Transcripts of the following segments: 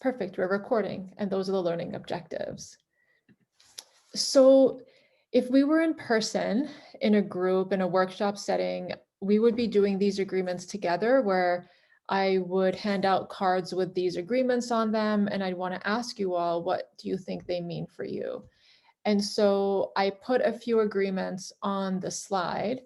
Perfect, we're recording, and those are the learning objectives. So if we were in person, in a group, in a workshop setting, we would be doing these agreements together, where I would hand out cards with these agreements on them, and I'd want to ask you all, what do you think they mean for you? And so I put a few agreements on the slide.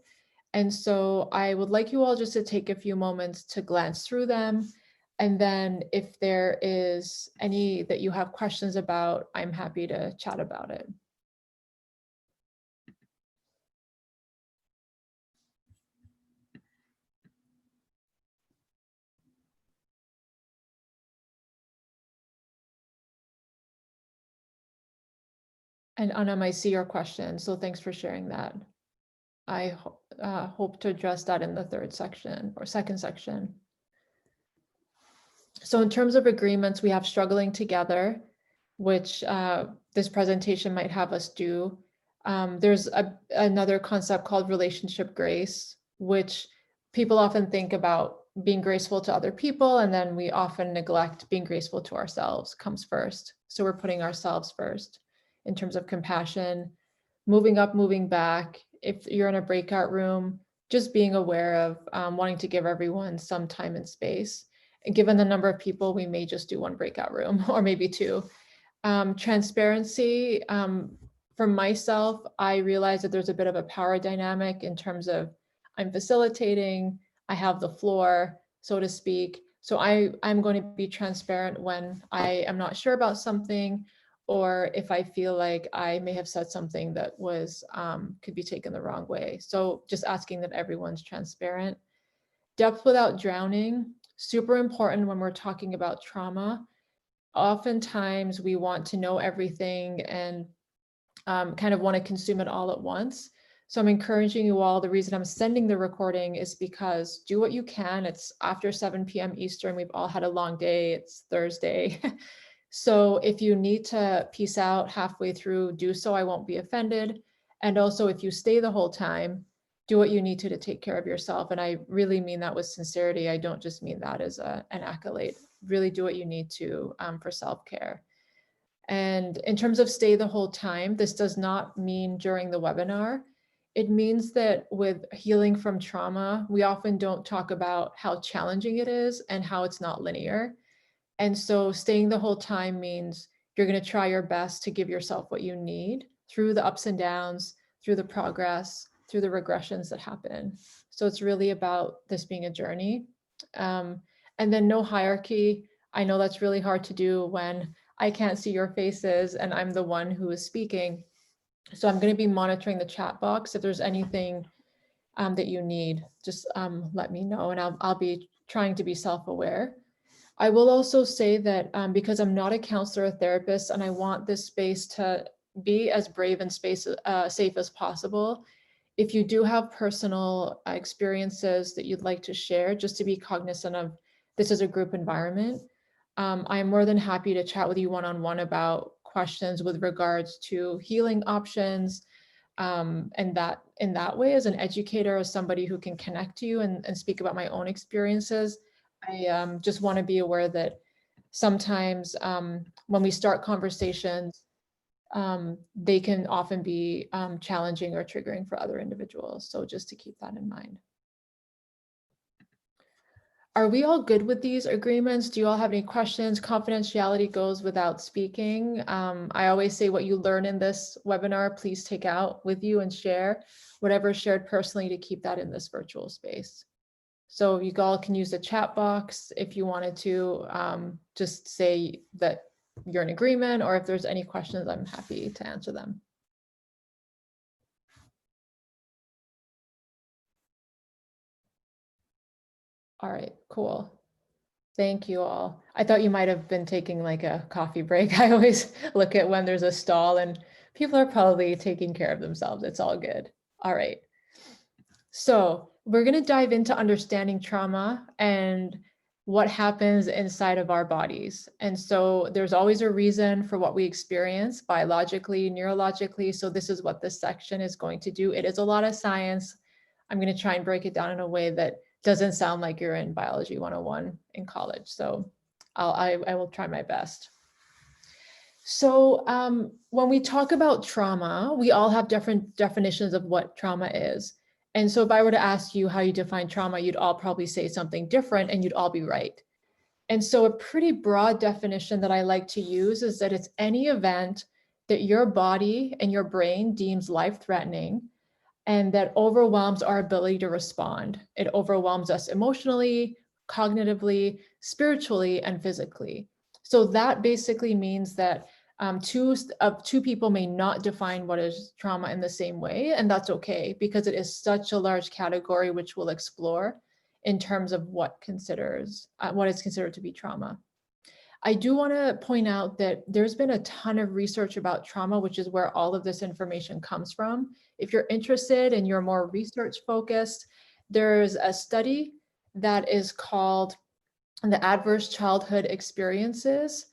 And so I would like you all just to take a few moments to glance through them. And then if there is any that you have questions about, I'm happy to chat about it. And Anam, I see your question, so thanks for sharing that. I hope to address that in the third section or second section. So in terms of agreements, we have struggling together, which this presentation might have us do. There's another concept called relationship grace, which people often think about being graceful to other people, and then we often neglect being graceful to ourselves comes first. So we're putting ourselves first in terms of compassion, moving up, moving back. If you're in a breakout room, just being aware of wanting to give everyone some time and space. And given the number of people, we may just do one breakout room or maybe two. Transparency, for myself, I realize that there's a bit of a power dynamic in terms of I'm facilitating, I have the floor, so to speak. So I'm going to be transparent when I am not sure about something, or if I feel like I may have said something that was could be taken the wrong way. So just asking that everyone's transparent. Depth without drowning, super important when we're talking about trauma. Oftentimes we want to know everything and kind of want to consume it all at once. So I'm encouraging you all. The reason I'm sending the recording is because do what you can. It's after 7 p.m. Eastern. We've all had a long day. It's Thursday. So if you need to peace out halfway through, do so. I won't be offended. And also, if you stay the whole time, do what you need to take care of yourself. And I really mean that with sincerity. I don't just mean that as an accolade. Really do what you need to for self-care. And in terms of stay the whole time, this does not mean during the webinar. It means that with healing from trauma, we often don't talk about how challenging it is and how it's not linear. And so staying the whole time means you're going to try your best to give yourself what you need through the ups and downs, through the progress, through the regressions that happen. So it's really about this being a journey. And then no hierarchy. I know that's really hard to do when I can't see your faces and I'm the one who is speaking. So I'm going to be monitoring the chat box. If there's anything that you need, just let me know, and I'll be trying to be self-aware. I will also say that because I'm not a counselor or therapist, and I want this space to be as brave and safe as possible, if you do have personal experiences that you'd like to share, just to be cognizant of this is a group environment, I'm more than happy to chat with you one-on-one about questions with regards to healing options, and that in that way, as an educator, as somebody who can connect to you and speak about my own experiences. I just want to be aware that sometimes when we start conversations, they can often be challenging or triggering for other individuals. So just to keep that in mind. Are we all good with these agreements? Do you all have any questions? Confidentiality goes without speaking. I always say what you learn in this webinar, please take out with you and share whatever is shared personally to keep that in this virtual space. So you all can use the chat box if you wanted to just say that you're in agreement, or if there's any questions, I'm happy to answer them. All right, cool. Thank you all. I thought you might have been taking like a coffee break. I always look at when there's a stall and people are probably taking care of themselves. It's all good. All right. So we're going to dive into understanding trauma and what happens inside of our bodies. And so there's always a reason for what we experience biologically, neurologically. So this is what this section is going to do. It is a lot of science. I'm going to try and break it down in a way that doesn't sound like you're in biology 101 in college. So I will try my best. So when we talk about trauma, we all have different definitions of what trauma is. And so if I were to ask you how you define trauma, you'd all probably say something different and you'd all be right. And so a pretty broad definition that I like to use is that it's any event that your body and your brain deems life-threatening and that overwhelms our ability to respond. It overwhelms us emotionally, cognitively, spiritually, and physically. So that basically means that two people may not define what is trauma in the same way, and that's okay because it is such a large category, which we'll explore in terms of what is considered to be trauma. I do want to point out that there's been a ton of research about trauma, which is where all of this information comes from. If you're interested and you're more research focused, there's a study that is called the Adverse Childhood Experiences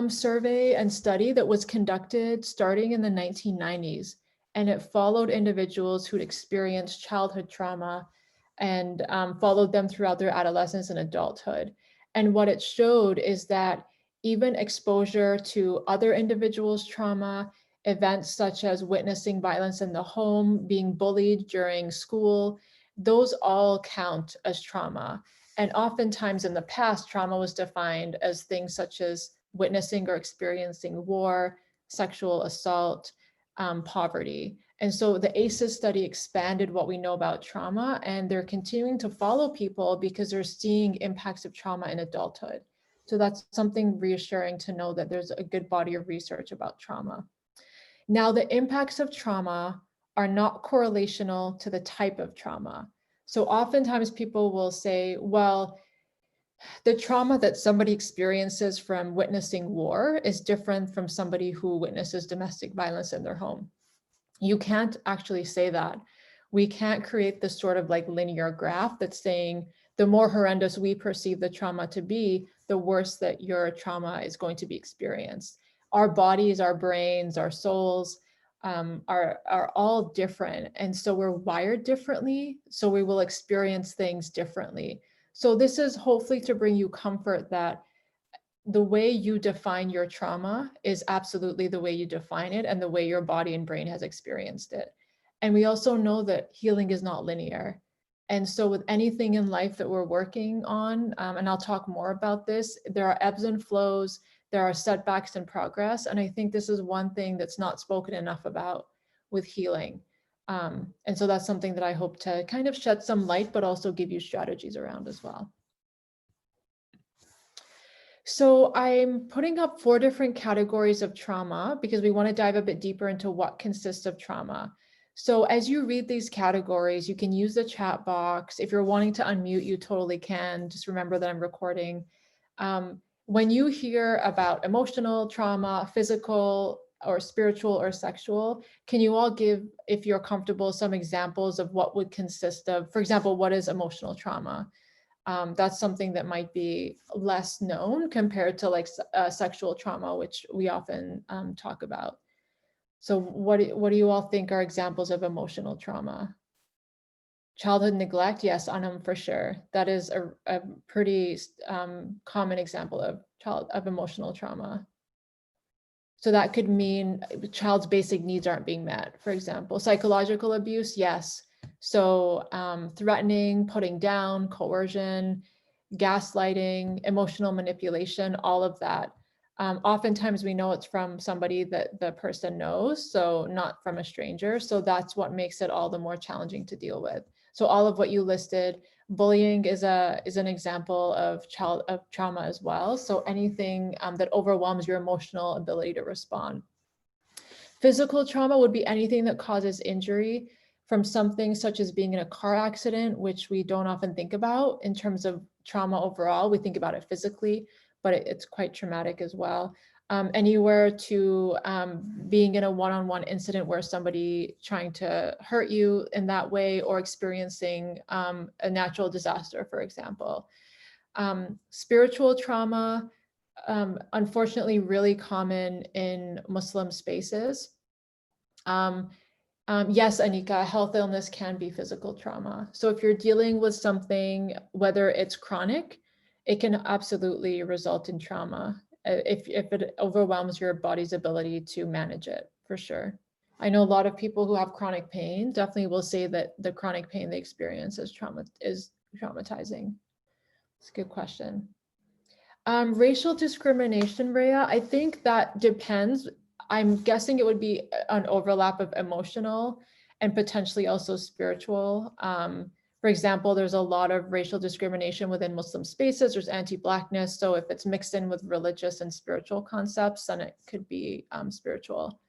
survey and study that was conducted starting in the 1990s. And it followed individuals who'd experienced childhood trauma and followed them throughout their adolescence and adulthood. And what it showed is that even exposure to other individuals' trauma, events such as witnessing violence in the home, being bullied during school, those all count as trauma. And oftentimes in the past, trauma was defined as things such as witnessing or experiencing war, sexual assault, poverty. And so the ACEs study expanded what we know about trauma, and they're continuing to follow people because they're seeing impacts of trauma in adulthood. So that's something reassuring to know that there's a good body of research about trauma. Now, the impacts of trauma are not correlational to the type of trauma. So oftentimes people will say, well, the trauma that somebody experiences from witnessing war is different from somebody who witnesses domestic violence in their home. You can't actually say that. We can't create this sort of like linear graph that's saying the more horrendous we perceive the trauma to be, the worse that your trauma is going to be experienced. Our bodies, our brains, our souls are all different. And so we're wired differently. So we will experience things differently. So this is hopefully to bring you comfort that the way you define your trauma is absolutely the way you define it and the way your body and brain has experienced it. And we also know that healing is not linear. And so with anything in life that we're working on, and I'll talk more about this, there are ebbs and flows, there are setbacks and progress. And I think this is one thing that's not spoken enough about with healing. And so that's something that I hope to kind of shed some light, but also give you strategies around as well. So I'm putting up 4 different categories of trauma because we want to dive a bit deeper into what consists of trauma. So as you read these categories, you can use the chat box. If you're wanting to unmute, you totally can. Just remember that I'm recording. When you hear about emotional trauma, physical or spiritual or sexual, can you all give, if you're comfortable, some examples of what would consist of, for example, what is emotional trauma? That's something that might be less known compared to like sexual trauma, which we often talk about. So what do you all think are examples of emotional trauma? Childhood neglect, yes, Anam, for sure. That is a pretty common example of emotional trauma. So that could mean the child's basic needs aren't being met, for example. Psychological abuse, yes. So threatening, putting down, coercion, gaslighting, emotional manipulation, all of that. Oftentimes we know it's from somebody that the person knows, so not from a stranger. So that's what makes it all the more challenging to deal with. So all of what you listed, bullying is an example of trauma as well. So anything that overwhelms your emotional ability to respond. Physical trauma would be anything that causes injury from something such as being in a car accident, which we don't often think about in terms of trauma overall. We think about it physically, but it's quite traumatic as well. Anywhere to being in a one-on-one incident where somebody trying to hurt you in that way, or experiencing a natural disaster, for example. Spiritual trauma, unfortunately, really common in Muslim spaces. Yes, Anika, health illness can be physical trauma. So if you're dealing with something, whether it's chronic, it can absolutely result in trauma if it overwhelms your body's ability to manage it, for sure. I know a lot of people who have chronic pain definitely will say that the chronic pain they experience is traumatizing. It's a good question. Racial discrimination, Rhea, I think that depends. I'm guessing it would be an overlap of emotional and potentially also spiritual. For example, there's a lot of racial discrimination within Muslim spaces. There's anti-Blackness. So if it's mixed in with religious and spiritual concepts, then it could be spiritual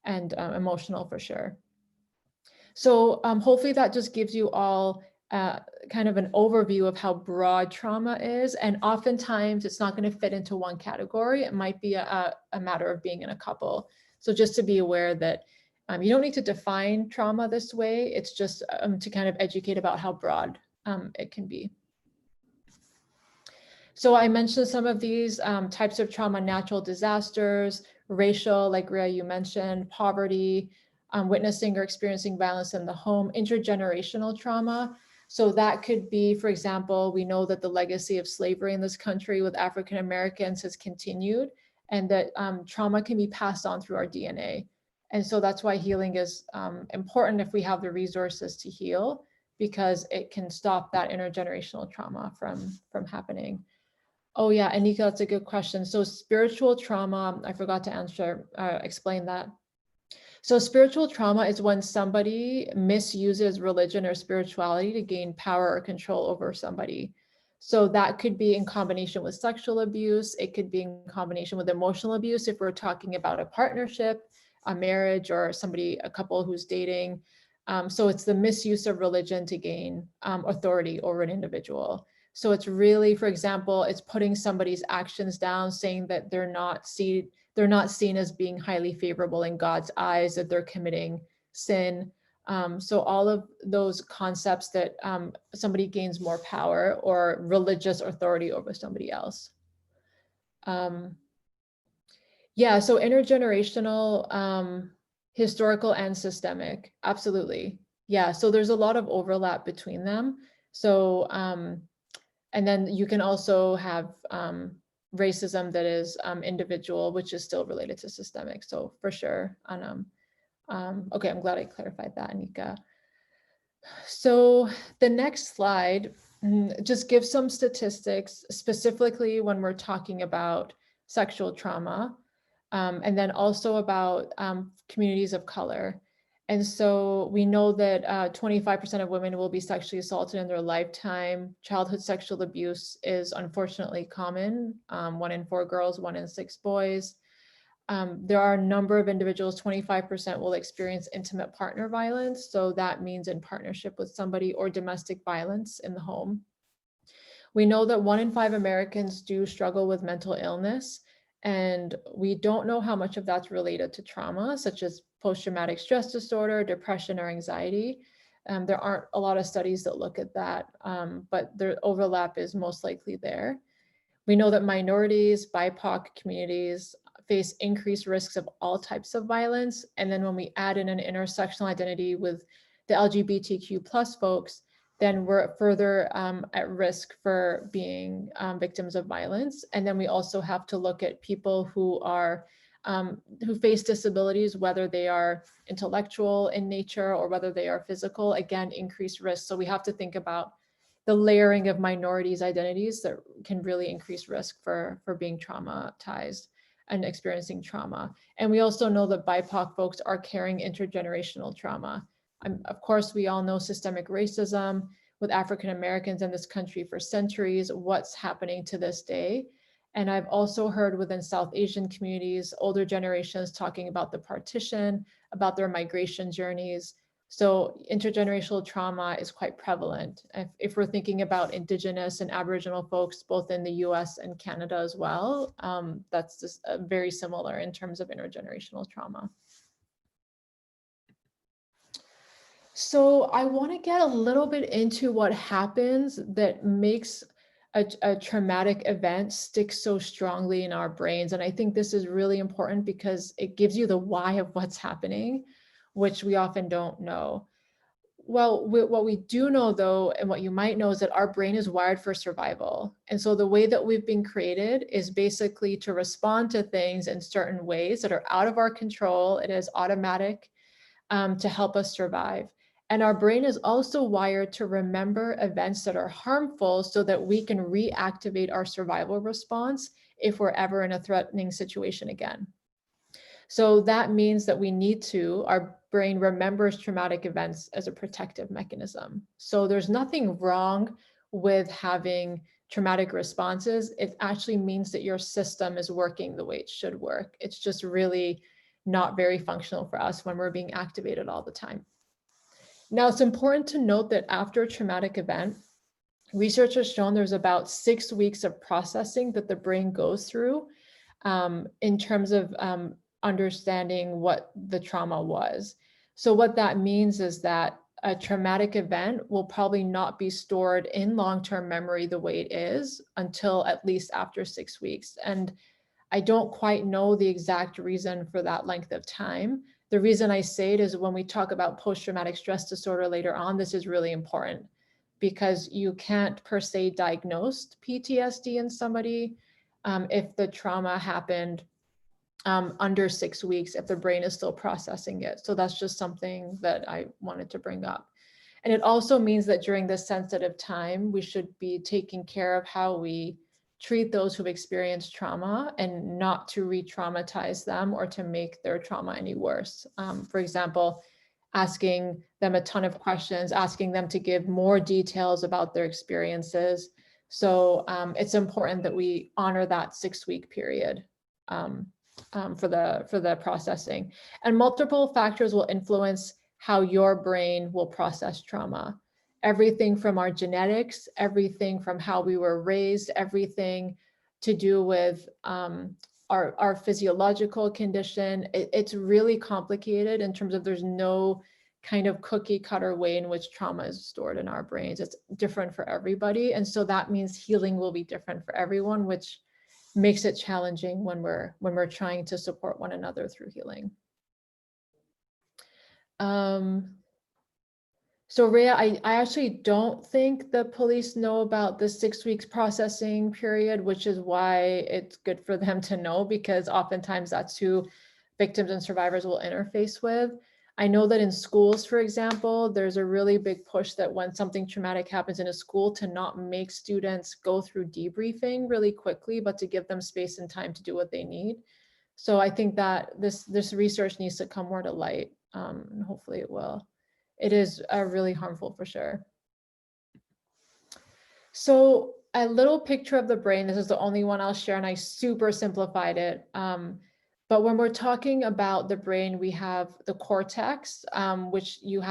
and emotional for sure. So hopefully that just gives you all kind of an overview of how broad trauma is. And oftentimes it's not going to fit into one category. It might be a matter of being in a couple. So just to be aware that you don't need to define trauma this way. It's just to kind of educate about how broad it can be. So I mentioned some of these types of trauma: natural disasters, racial, like Rhea, you mentioned, poverty, witnessing or experiencing violence in the home, intergenerational trauma. So that could be, for example, we know that the legacy of slavery in this country with African Americans has continued, and that trauma can be passed on through our DNA. And so that's why healing is important if we have the resources to heal, because it can stop that intergenerational trauma from happening. Oh yeah, Anika, that's a good question. So spiritual trauma, I forgot to explain that. So spiritual trauma is when somebody misuses religion or spirituality to gain power or control over somebody. So that could be in combination with sexual abuse. It could be in combination with emotional abuse if we're talking about a partnership, a marriage, or a couple who's dating. So it's the misuse of religion to gain authority over an individual. So it's really, for example, it's putting somebody's actions down, saying that they're not seen as being highly favorable in God's eyes, that they're committing sin. So all of those concepts that somebody gains more power or religious authority over somebody else. Yeah, so intergenerational, historical and systemic, absolutely. Yeah, so there's a lot of overlap between them. So, and then you can also have racism that is individual, which is still related to systemic. So for sure. Okay, I'm glad I clarified that, Anika. So the next slide just gives some statistics, specifically when we're talking about sexual trauma, and then also about communities of color. And so we know that 25% of women will be sexually assaulted in their lifetime. Childhood sexual abuse is unfortunately common. 1 in 4 girls, 1 in 6 boys. There are a number of individuals, 25% will experience intimate partner violence. So that means in partnership with somebody, or domestic violence in the home. We know that 1 in 5 Americans do struggle with mental illness. And we don't know how much of that's related to trauma, such as post-traumatic stress disorder, depression, or anxiety. There aren't a lot of studies that look at that, but the overlap is most likely there. We know that minorities, BIPOC communities face increased risks of all types of violence. And then when we add in an intersectional identity with the LGBTQ plus folks, then we're further at risk for being victims of violence. And then we also have to look at people who face disabilities, whether they are intellectual in nature or whether they are physical, again, increased risk. So we have to think about the layering of minorities' identities that can really increase risk for being traumatized and experiencing trauma. And we also know that BIPOC folks are carrying intergenerational trauma. Of course, we all know systemic racism with African Americans in this country for centuries, what's happening to this day. And I've also heard within South Asian communities, older generations talking about the partition, about their migration journeys. So intergenerational trauma is quite prevalent. If we're thinking about Indigenous and Aboriginal folks, both in the US and Canada as well, that's just very similar in terms of intergenerational trauma. So I want to get a little bit into what happens that makes a traumatic event stick so strongly in our brains. And I think this is really important because it gives you the why of what's happening, which we often don't know. Well, what we do know though, and what you might know, is that our brain is wired for survival. And so the way that we've been created is basically to respond to things in certain ways that are out of our control. It is automatic, to help us survive. And our brain is also wired to remember events that are harmful so that we can reactivate our survival response if we're ever in a threatening situation again. So that means that our brain remembers traumatic events as a protective mechanism. So there's nothing wrong with having traumatic responses. It actually means that your system is working the way it should work. It's just really not very functional for us when we're being activated all the time. Now, it's important to note that after a traumatic event, research has shown there's about 6 weeks of processing that the brain goes through, in terms of understanding what the trauma was. So what that means is that a traumatic event will probably not be stored in long-term memory the way it is until at least after 6 weeks. And I don't quite know the exact reason for that length of time. The reason I say it is when we talk about post-traumatic stress disorder later on, this is really important because you can't per se diagnose PTSD in somebody if the trauma happened under 6 weeks, if the brain is still processing it. So that's just something that I wanted to bring up. And it also means that during this sensitive time, we should be taking care of how we treat those who've experienced trauma and not to re-traumatize them or to make their trauma any worse. For example, asking them a ton of questions, asking them to give more details about their experiences. So it's important that we honor that 6-week period for the processing. And multiple factors will influence how your brain will process trauma. Everything from our genetics, everything from how we were raised, everything to do with our physiological condition. It's really complicated in terms of there's no kind of cookie cutter way in which trauma is stored in our brains. It's different for everybody. And so that means healing will be different for everyone, which makes it challenging when we're trying to support one another through healing. So Rhea, I actually don't think the police know about the 6 weeks processing period, which is why it's good for them to know, because oftentimes that's who victims and survivors will interface with. I know that in schools, for example, there's a really big push that when something traumatic happens in a school to not make students go through debriefing really quickly, but to give them space and time to do what they need. So I think that this research needs to come more to light, and hopefully it will. It is really harmful for sure. So a little picture of the brain, this is the only one I'll share and I super simplified it. But when we're talking about the brain, we have the cortex, which you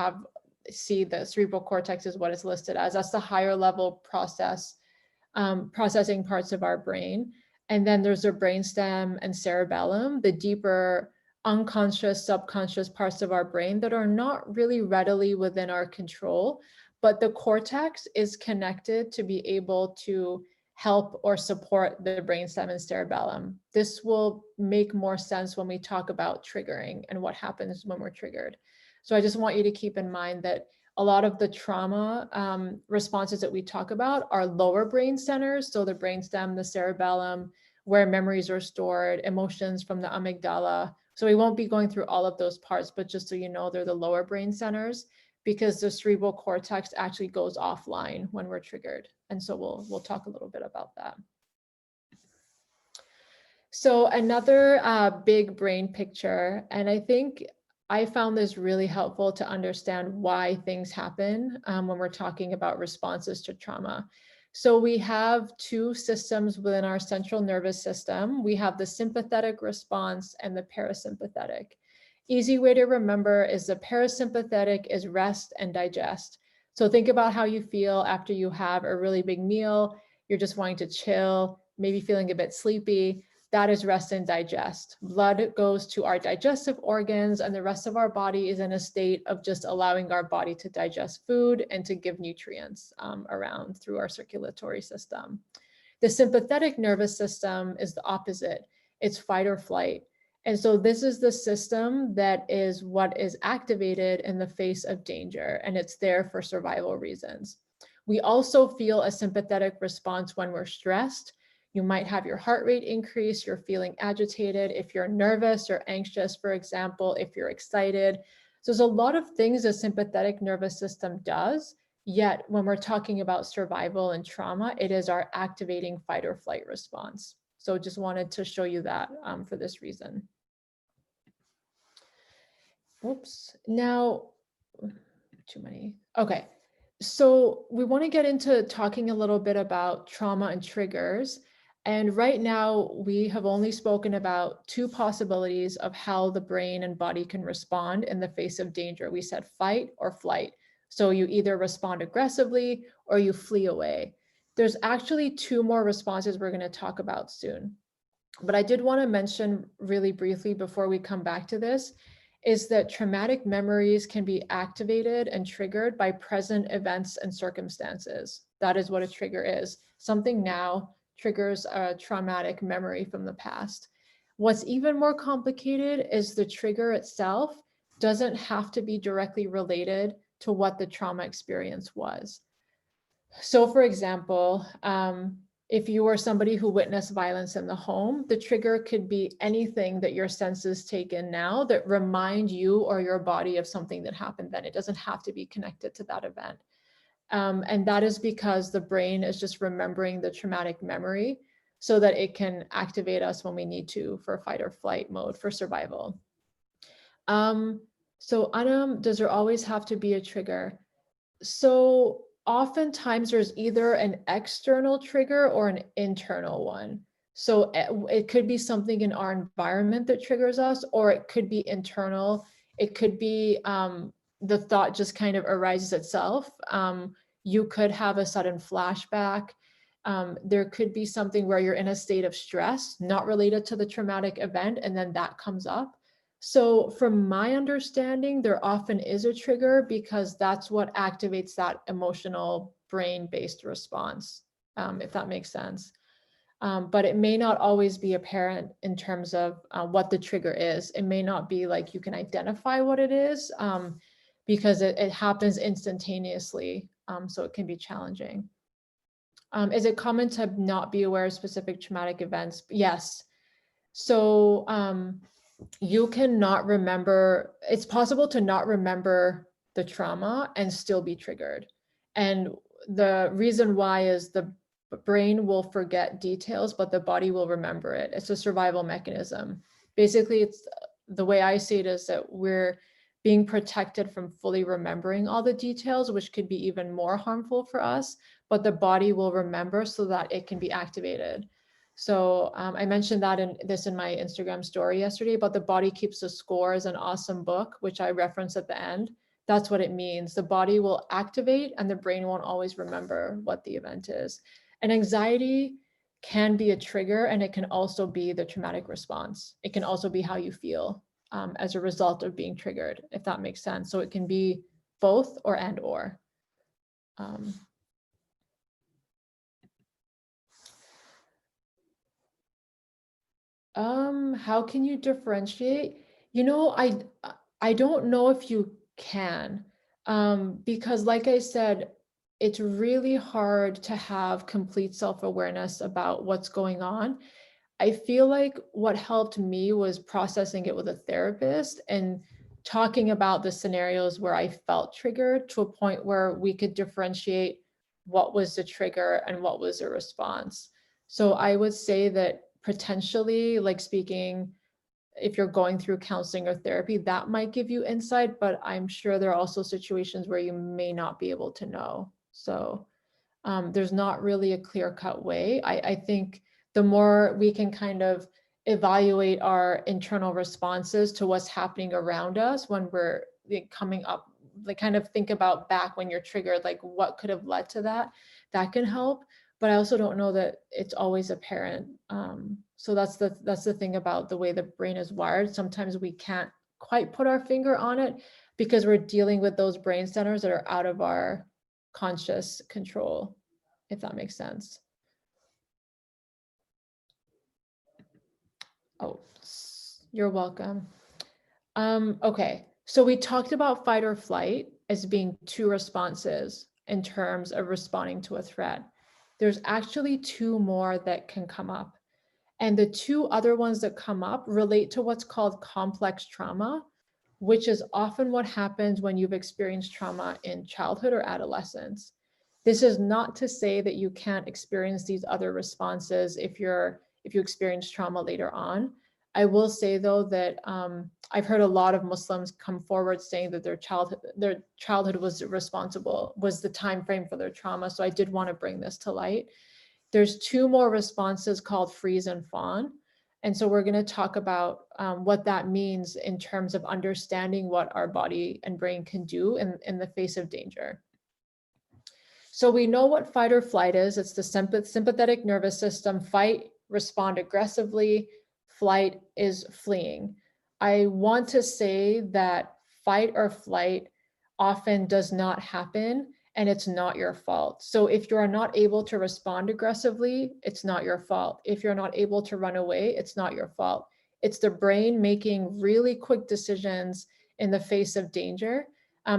see the cerebral cortex is what it's listed as. That's the higher level processing parts of our brain. And then there's the brainstem and cerebellum, the deeper unconscious, subconscious parts of our brain that are not really readily within our control, but the cortex is connected to be able to help or support the brainstem and cerebellum. This will make more sense when we talk about triggering and what happens when we're triggered. So I just want you to keep in mind that a lot of the trauma responses that we talk about are lower brain centers. So the brainstem, the cerebellum, where memories are stored, emotions from the amygdala. So we won't be going through all of those parts, but just so you know, they're the lower brain centers because the cerebral cortex actually goes offline when we're triggered. And so we'll talk a little bit about that. So another big brain picture, and I think I found this really helpful to understand why things happen when we're talking about responses to trauma. So we have two systems within our central nervous system. We have the sympathetic response and the parasympathetic. Easy way to remember is the parasympathetic is rest and digest. So think about how you feel after you have a really big meal. You're just wanting to chill, maybe feeling a bit sleepy. That is rest and digest. Blood goes to our digestive organs and the rest of our body is in a state of just allowing our body to digest food and to give nutrients around through our circulatory system. The sympathetic nervous system is the opposite. It's fight or flight. And so this is the system that is what is activated in the face of danger, and it's there for survival reasons. We also feel a sympathetic response when we're stressed. You might have your heart rate increase, you're feeling agitated. If you're nervous or anxious, for example, if you're excited. So there's a lot of things the sympathetic nervous system does, yet when we're talking about survival and trauma, it is our activating fight or flight response. So just wanted to show you that for this reason. Oops, now, too many. Okay, so we want to get into talking a little bit about trauma and triggers. And right now, we have only spoken about two possibilities of how the brain and body can respond in the face of danger. We said fight or flight. So you either respond aggressively or you flee away. There's actually two more responses we're going to talk about soon. But I did want to mention really briefly before we come back to this is that traumatic memories can be activated and triggered by present events and circumstances. That is what a trigger is. Something now triggers a traumatic memory from the past. What's even more complicated is the trigger itself doesn't have to be directly related to what the trauma experience was. So for example, if you are somebody who witnessed violence in the home, the trigger could be anything that your senses take in now that remind you or your body of something that happened then. It doesn't have to be connected to that event. And that is because the brain is just remembering the traumatic memory so that it can activate us when we need to for fight or flight mode for survival. So Anam, does there always have to be a trigger? So oftentimes there's either an external trigger or an internal one. So it could be something in our environment that triggers us, or it could be internal. It could be the thought just kind of arises itself. You could have a sudden flashback. There could be something where you're in a state of stress, not related to the traumatic event, and then that comes up. So from my understanding, there often is a trigger because that's what activates that emotional brain-based response, if that makes sense. But it may not always be apparent in terms of what the trigger is. It may not be like you can identify what it is because it happens instantaneously. So it can be challenging. Is it common to not be aware of specific traumatic events? Yes. So you cannot remember, it's possible to not remember the trauma and still be triggered. And the reason why is the brain will forget details, but the body will remember it. It's a survival mechanism. Basically, it's the way I see it is that we're being protected from fully remembering all the details, which could be even more harmful for us, but the body will remember so that it can be activated. So I mentioned that in my Instagram story yesterday, but The Body Keeps the Score is an awesome book, which I reference at the end. That's what it means. The body will activate and the brain won't always remember what the event is. And anxiety can be a trigger, and it can also be the traumatic response. It can also be how you feel as a result of being triggered, if that makes sense. So it can be both or and or. How can you differentiate? You know, I don't know if you can, because like I said, it's really hard to have complete self-awareness about what's going on. I feel like what helped me was processing it with a therapist and talking about the scenarios where I felt triggered to a point where we could differentiate what was the trigger and what was a response. So I would say that potentially, like speaking, if you're going through counseling or therapy, that might give you insight, but I'm sure there are also situations where you may not be able to know. So there's not really a clear-cut way. I think the more we can kind of evaluate our internal responses to what's happening around us when we're coming up, like kind of think about back when you're triggered, like what could have led to that, that can help. But I also don't know that it's always apparent. So that's the thing about the way the brain is wired. Sometimes we can't quite put our finger on it because we're dealing with those brain centers that are out of our conscious control, if that makes sense. Oh, You're welcome. Okay, so we talked about fight or flight as being two responses in terms of responding to a threat. There's actually two more that can come up. And the two other ones that come up relate to what's called complex trauma, which is often what happens when you've experienced trauma in childhood or adolescence. This is not to say that you can't experience these other responses if you experience trauma later on. I will say though that I've heard a lot of Muslims come forward saying that their childhood was the time frame for their trauma. So I did want to bring this to light. There's two more responses called freeze and fawn. And so we're going to talk about what that means in terms of understanding what our body and brain can do in the face of danger. So we know what fight or flight is. It's the sympathetic nervous system. Fight, respond aggressively. Flight is fleeing. I want to say that fight or flight often does not happen and it's not your fault. So if you are not able to respond aggressively, it's not your fault. If you're not able to run away, it's not your fault. It's the brain making really quick decisions in the face of danger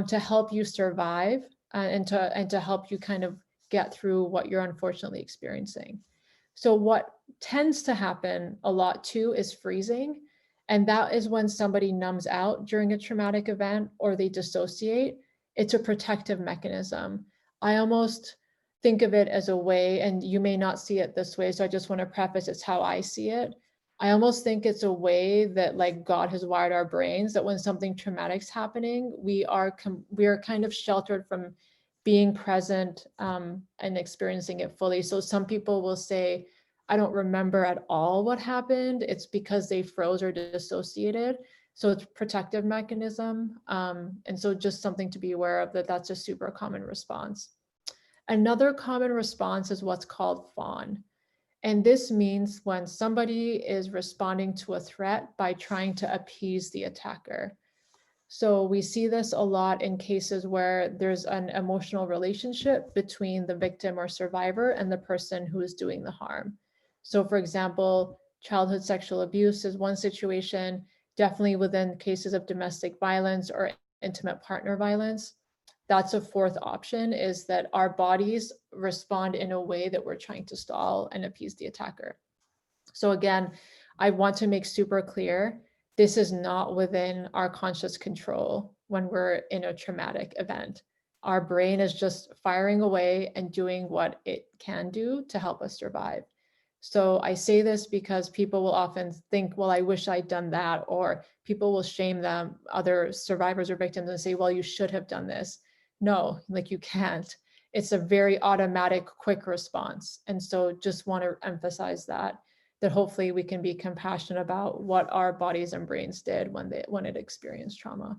to help you survive and to help you kind of get through what you're unfortunately experiencing. So what tends to happen a lot too is freezing. And that is when somebody numbs out during a traumatic event or they dissociate. It's a protective mechanism. I almost think of it as a way, and you may not see it this way, so I just want to preface it's how I see it. I almost think it's a way that like God has wired our brains that when something traumatic's happening, we are kind of sheltered from being present and experiencing it fully. So some people will say, I don't remember at all what happened. It's because they froze or dissociated. So it's a protective mechanism. And so just something to be aware of, that that's a super common response. Another common response is what's called fawn. And this means when somebody is responding to a threat by trying to appease the attacker. So we see this a lot in cases where there's an emotional relationship between the victim or survivor and the person who is doing the harm. So for example, childhood sexual abuse is one situation, definitely within cases of domestic violence or intimate partner violence. That's a fourth option, is that our bodies respond in a way that we're trying to stall and appease the attacker. So again, I want to make super clear, this is not within our conscious control when we're in a traumatic event. Our brain is just firing away and doing what it can do to help us survive. So I say this because people will often think, well, I wish I'd done that, or people will shame them, other survivors or victims, and say, well, you should have done this. No, like you can't. It's a very automatic, quick response. And so just want to emphasize that hopefully we can be compassionate about what our bodies and brains did when it experienced trauma.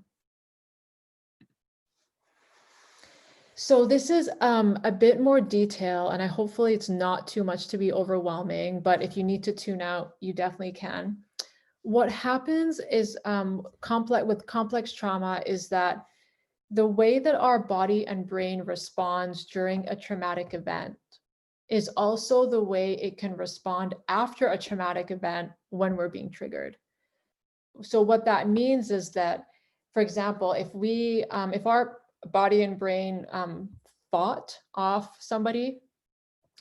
So this is a bit more detail, and hopefully it's not too much to be overwhelming, but if you need to tune out, you definitely can. What happens is with complex trauma is that the way that our body and brain responds during a traumatic event is also the way it can respond after a traumatic event when we're being triggered. So what that means is that, for example, if our body and brain fought off somebody,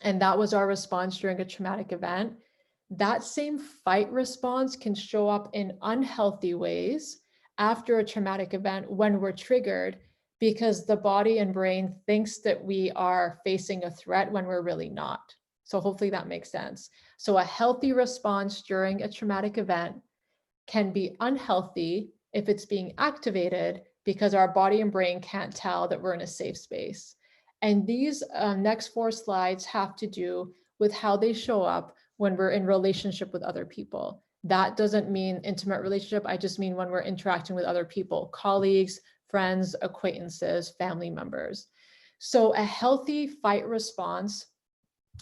and that was our response during a traumatic event, that same fight response can show up in unhealthy ways after a traumatic event when we're triggered, because the body and brain thinks that we are facing a threat when we're really not. So hopefully that makes sense. So a healthy response during a traumatic event can be unhealthy if it's being activated because our body and brain can't tell that we're in a safe space. And these next 4 slides have to do with how they show up when we're in relationship with other people. That doesn't mean intimate relationship. I just mean when we're interacting with other people, colleagues, friends, acquaintances, family members. So a healthy fight response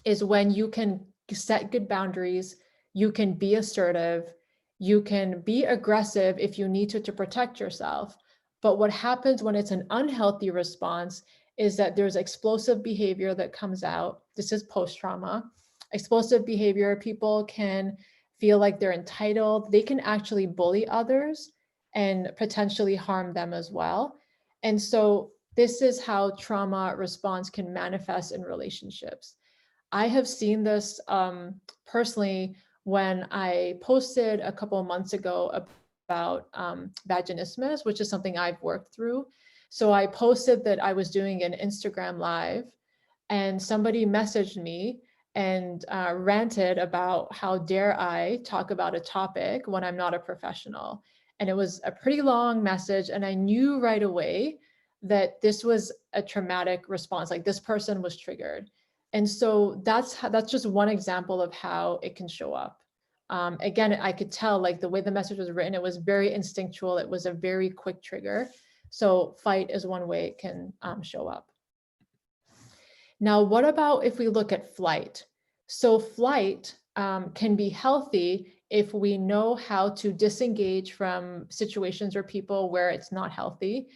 is when you can set good boundaries, you can be assertive, you can be aggressive if you need to protect yourself. But what happens when it's an unhealthy response is that there's explosive behavior that comes out. This is post-trauma. Explosive behavior, people can feel like they're entitled, they can actually bully others and potentially harm them as well. And so this is how trauma response can manifest in relationships. I have seen this personally when I posted a couple of months ago about vaginismus, which is something I've worked through. So I posted that I was doing an Instagram live, and somebody messaged me and ranted about how dare I talk about a topic when I'm not a professional. And it was a pretty long message, and I knew right away that this was a traumatic response, like this person was triggered. And so that's just one example of how it can show up. Again, I could tell, like the way the message was written, it was very instinctual. It was a very quick trigger. So fight is one way it can show up. Now, what about if we look at flight? So flight can be healthy if we know how to disengage from situations or people where it's not healthy.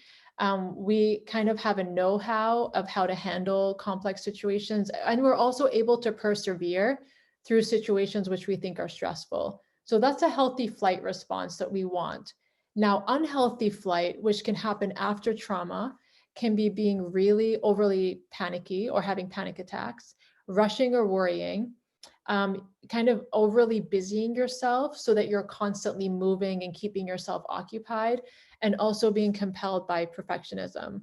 We kind of have a know-how of how to handle complex situations, and we're also able to persevere through situations which we think are stressful. So that's a healthy flight response that we want. Now, unhealthy flight, which can happen after trauma, can be being really overly panicky or having panic attacks, rushing or worrying, kind of overly busying yourself so that you're constantly moving and keeping yourself occupied, and also being compelled by perfectionism.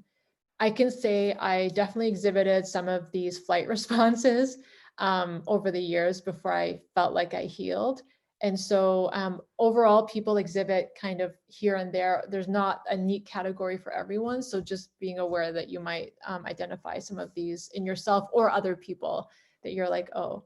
I can say I definitely exhibited some of these flight responses over the years before I felt like I healed. And so overall, people exhibit kind of here and there. There's not a neat category for everyone. So just being aware that you might identify some of these in yourself or other people that you're like, oh,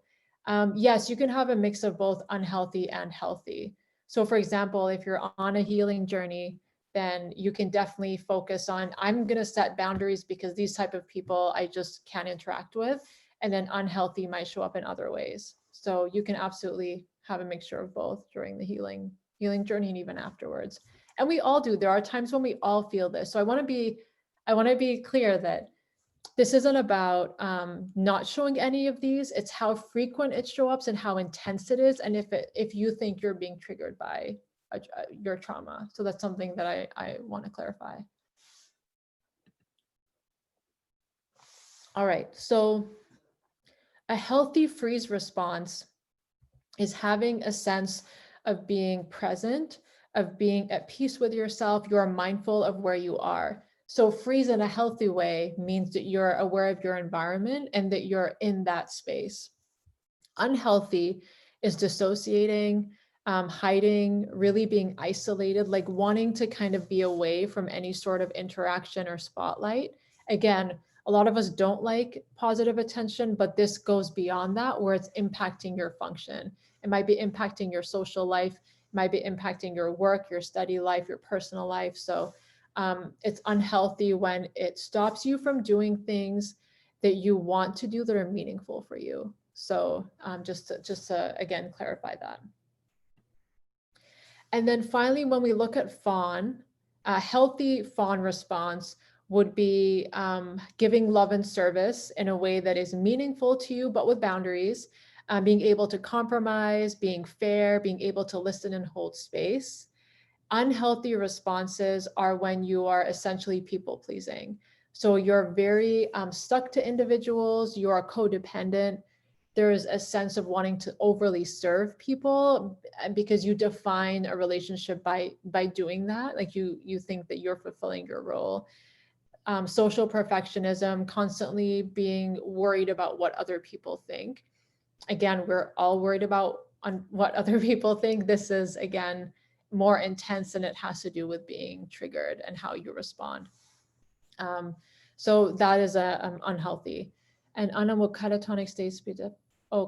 yes, you can have a mix of both unhealthy and healthy. So for example, if you're on a healing journey, then you can definitely focus on, I'm going to set boundaries because these type of people I just can't interact with. And then unhealthy might show up in other ways. So you can absolutely have a mixture of both during the healing journey and even afterwards. And we all do. There are times when we all feel this. So I want to be clear that this isn't about not showing any of these. It's how frequent it shows up and how intense it is, and if you think you're being triggered by your trauma. So that's something that I want to clarify. All right, so a healthy freeze response is having a sense of being present, of being at peace with yourself. You are mindful of where you are. So freeze in a healthy way means that you're aware of your environment and that you're in that space. Unhealthy is dissociating, hiding, really being isolated, like wanting to kind of be away from any sort of interaction or spotlight. Again, a lot of us don't like positive attention, but this goes beyond that, where it's impacting your function. It might be impacting your social life, it might be impacting your work, your study life, your personal life. So it's unhealthy when it stops you from doing things that you want to do that are meaningful for you. So just to again clarify that. And then finally, when we look at fawn, a healthy fawn response would be giving love and service in a way that is meaningful to you, but with boundaries, being able to compromise, being fair, being able to listen and hold space. Unhealthy responses are when you are essentially people pleasing. So you're very stuck to individuals, you are codependent. There's a sense of wanting to overly serve people because you define a relationship by doing that. Like you think that you're fulfilling your role. Social perfectionism, constantly being worried about what other people think. Again, we're all worried about what other people think. This is, again, more intense, and it has to do with being triggered and how you respond. So that is unhealthy. And Anna, will catatonic states be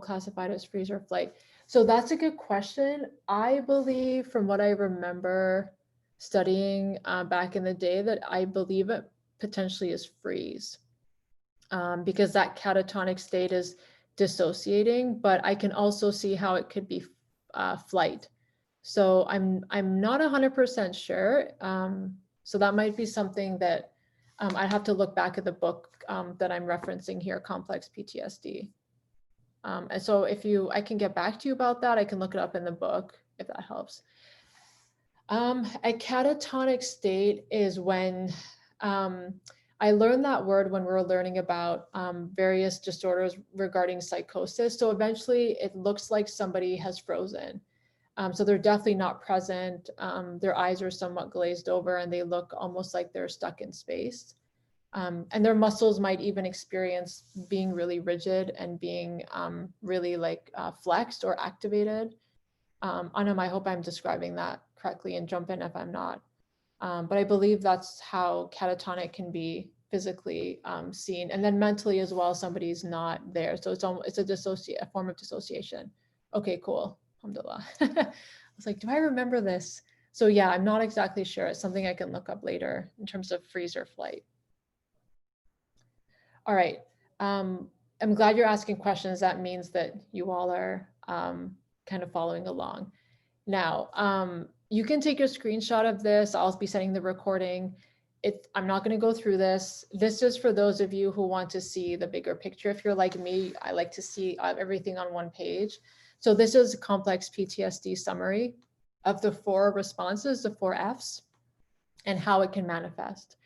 classified as freeze or flight? So that's a good question. I believe, from what I remember studying back in the day, that I believe it potentially is freeze, because that catatonic state is dissociating, but I can also see how it could be flight. So I'm not 100% sure. So that might be something that I'd have to look back at the book that I'm referencing here, Complex PTSD. And so I can get back to you about that. I can look it up in the book if that helps. A catatonic state is when, I learned that word when we were learning about various disorders regarding psychosis. So eventually it looks like somebody has frozen. So they're definitely not present. Their eyes are somewhat glazed over and they look almost like they're stuck in space. And their muscles might even experience being really rigid and being really like flexed or activated. Anam, I hope I'm describing that correctly and jump in if I'm not. But I believe that's how catatonic can be physically seen. And then mentally as well, somebody's not there. So it's a form of dissociation. Okay, cool. Alhamdulillah. I was like, do I remember this? So yeah, I'm not exactly sure. It's something I can look up later in terms of freeze or flight. All right. I'm glad you're asking questions. That means that you all are kind of following along. Now, you can take a screenshot of this. I'll be sending the recording. I'm not going to go through this. This is for those of you who want to see the bigger picture. If you're like me, I like to see everything on one page. So this is a complex PTSD summary of the 4 responses, the 4 Fs, and how it can manifest.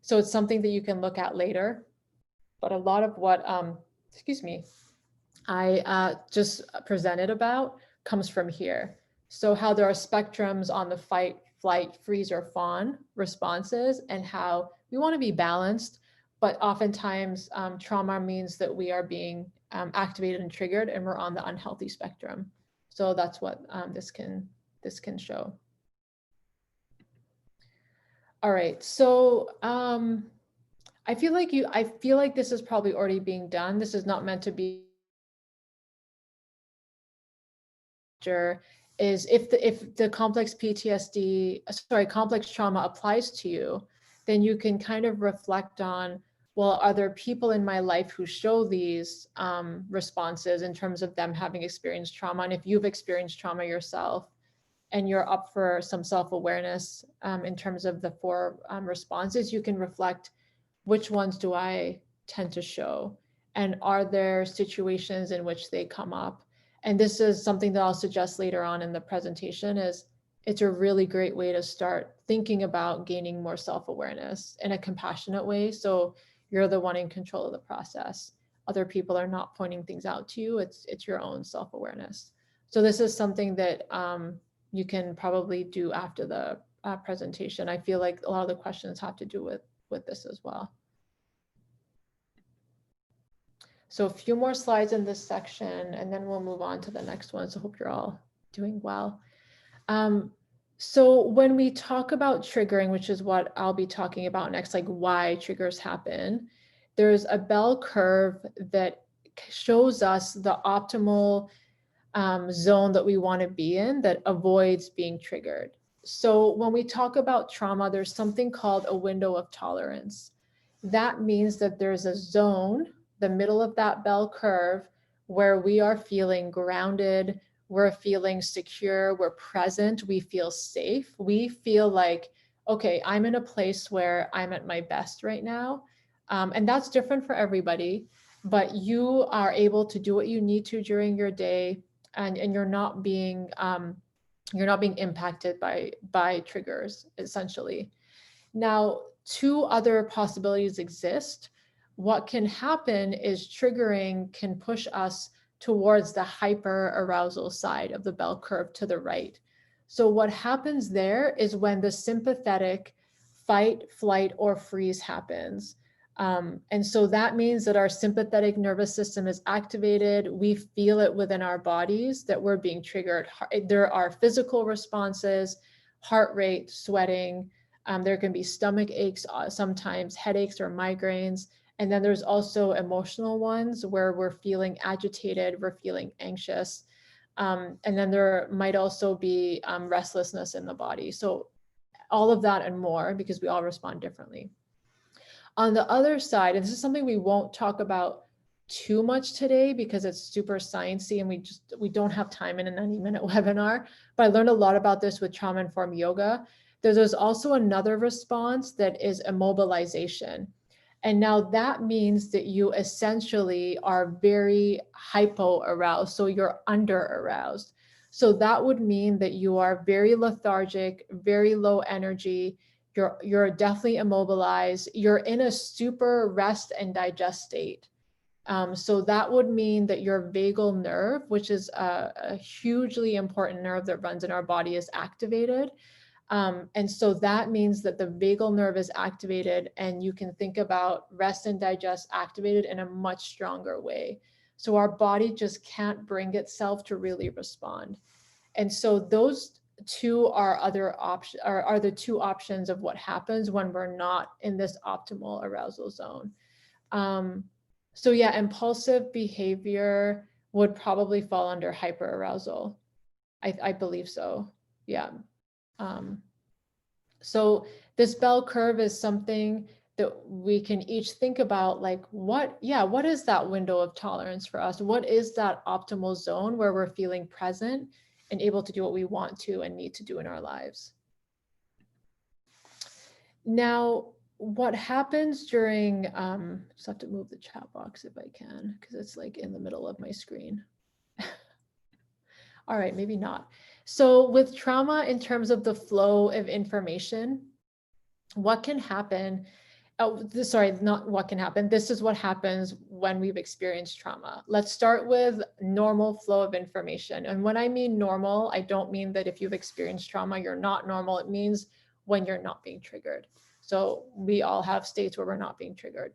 So it's something that you can look at later. But a lot of what, excuse me, I just presented about comes from here. So how there are spectrums on the fight, flight, freeze, or fawn responses, and how we want to be balanced, but oftentimes trauma means that we are being activated and triggered, and we're on the unhealthy spectrum. So that's what this can show. All right, so I feel like this is probably already being done. This is not meant to be. Is if the complex PTSD, complex trauma applies to you, then you can kind of reflect on, well, are there people in my life who show these responses in terms of them having experienced trauma? And if you've experienced trauma yourself and you're up for some self-awareness in terms of the 4 responses, you can reflect, which ones do I tend to show? And are there situations in which they come up? And this is something that I'll suggest later on in the presentation. It's a really great way to start thinking about gaining more self-awareness in a compassionate way. So you're the one in control of the process. Other people are not pointing things out to you. It's your own self-awareness. So this is something that you can probably do after the presentation. I feel like a lot of the questions have to do with this as well. So a few more slides in this section, and then we'll move on to the next one. So hope you're all doing well. So when we talk about triggering, which is what I'll be talking about next, like why triggers happen, there's a bell curve that shows us the optimal zone that we want to be in that avoids being triggered. So when we talk about trauma, there's something called a window of tolerance. That means that there's a zone, the middle of that bell curve, where we are feeling grounded, we're feeling secure, we're present, we feel safe, we feel like, okay, I'm in a place where I'm at my best right now. And that's different for everybody, but you are able to do what you need to during your day, and you're not being impacted by triggers, essentially. Now, 2 other possibilities exist. What can happen is triggering can push us towards the hyper arousal side of the bell curve to the right. So what happens there is when the sympathetic fight, flight, or freeze happens. And so that means that our sympathetic nervous system is activated. We feel it within our bodies that we're being triggered. There are physical responses, heart rate, sweating. There can be stomach aches, sometimes headaches or migraines. And then there's also emotional ones where we're feeling agitated, we're feeling anxious. And then there might also be restlessness in the body. So all of that and more, because we all respond differently. On the other side, and this is something we won't talk about too much today because it's super sciencey and we don't have time in a 90-minute webinar, but I learned a lot about this with trauma-informed yoga. There's also another response that is immobilization. And now that means that you essentially are very hypo-aroused, so you're under-aroused. So that would mean that you are very lethargic, very low energy, you're definitely immobilized, you're in a super rest and digest state. So that would mean that your vagal nerve, which is a hugely important nerve that runs in our body, is activated. And so that means that the vagal nerve is activated, and you can think about rest and digest activated in a much stronger way. So our body just can't bring itself to really respond. And so those two are are the two options of what happens when we're not in this optimal arousal zone. So yeah, impulsive behavior would probably fall under hyperarousal. I believe so. Yeah. So this bell curve is something that we can each think about, like what is that window of tolerance for us? What is that optimal zone where we're feeling present and able to do what we want to and need to do in our lives? Now, what happens during, just have to move the chat box if I can, because it's like in the middle of my screen. All right, maybe not. So with trauma, in terms of the flow of information, what can happen? Oh, sorry, not what can happen. This is what happens when we've experienced trauma. Let's start with normal flow of information. And when I mean normal, I don't mean that if you've experienced trauma, you're not normal. It means when you're not being triggered. So we all have states where we're not being triggered.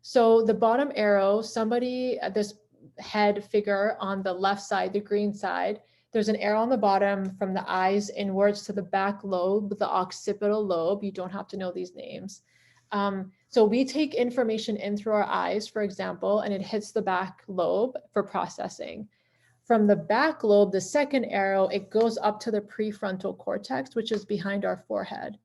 So the bottom arrow, somebody, this head figure on the left side, the green side, there's an arrow on the bottom from the eyes inwards to the back lobe, the occipital lobe. You don't have to know these names. So we take information in through our eyes, for example, and it hits the back lobe for processing. From the back lobe, the second arrow, it goes up to the prefrontal cortex, which is behind our forehead.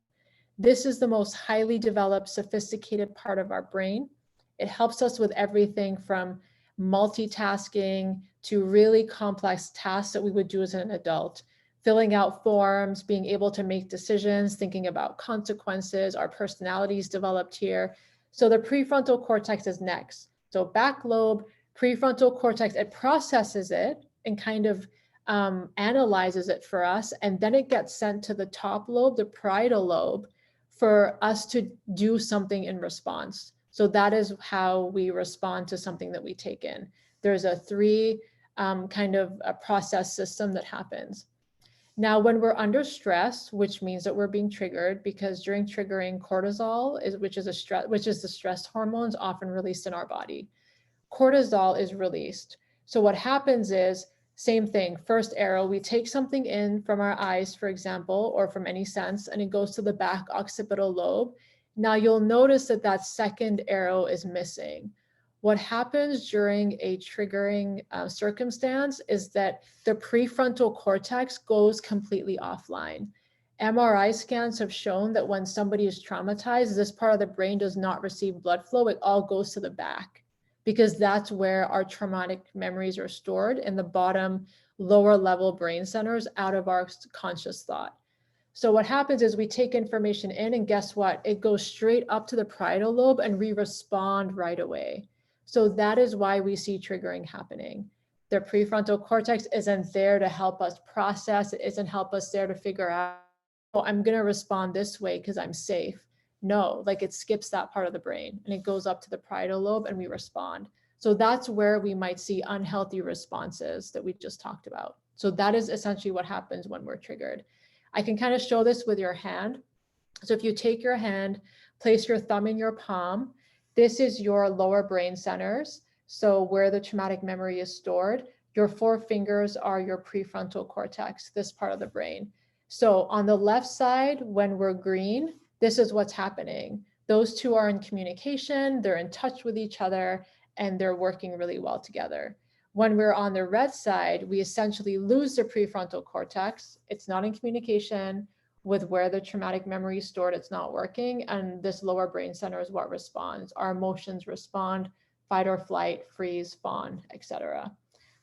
This is the most highly developed, sophisticated part of our brain. It helps us with everything from multitasking to really complex tasks that we would do as an adult, filling out forms, being able to make decisions, thinking about consequences. Our personalities developed here. So the prefrontal cortex is next. So back lobe, prefrontal cortex, it processes it and kind of analyzes it for us. And then it gets sent to the top lobe, the parietal lobe, for us to do something in response. So that is how we respond to something that we take in. There's a three kind of a process system that happens. Now, when we're under stress, which means that we're being triggered, because during triggering, cortisol which is the stress hormones often released in our body. Cortisol is released. So what happens is, same thing, first arrow, we take something in from our eyes, for example, or from any sense, and it goes to the back occipital lobe. Now you'll notice that that second arrow is missing. What happens during a triggering circumstance is that the prefrontal cortex goes completely offline. MRI scans have shown that when somebody is traumatized, this part of the brain does not receive blood flow. It all goes to the back, because that's where our traumatic memories are stored, in the bottom lower level brain centers, out of our conscious thought. So what happens is we take information in, and guess what? It goes straight up to the parietal lobe and we respond right away. So that is why we see triggering happening. The prefrontal cortex isn't there to help us process. It isn't help us there to figure out, oh, I'm going to respond this way because I'm safe. No, like it skips that part of the brain and it goes up to the parietal lobe and we respond. So that's where we might see unhealthy responses that we just talked about. So that is essentially what happens when we're triggered. I can kind of show this with your hand. So if you take your hand, place your thumb in your palm, this is your lower brain centers. So where the traumatic memory is stored, your four fingers are your prefrontal cortex, this part of the brain. So on the left side, when we're green, this is what's happening. Those two are in communication, they're in touch with each other, and they're working really well together. When we're on the red side, we essentially lose the prefrontal cortex. It's not in communication with where the traumatic memory is stored, it's not working. And this lower brain center is what responds. Our emotions respond, fight or flight, freeze, fawn, etc.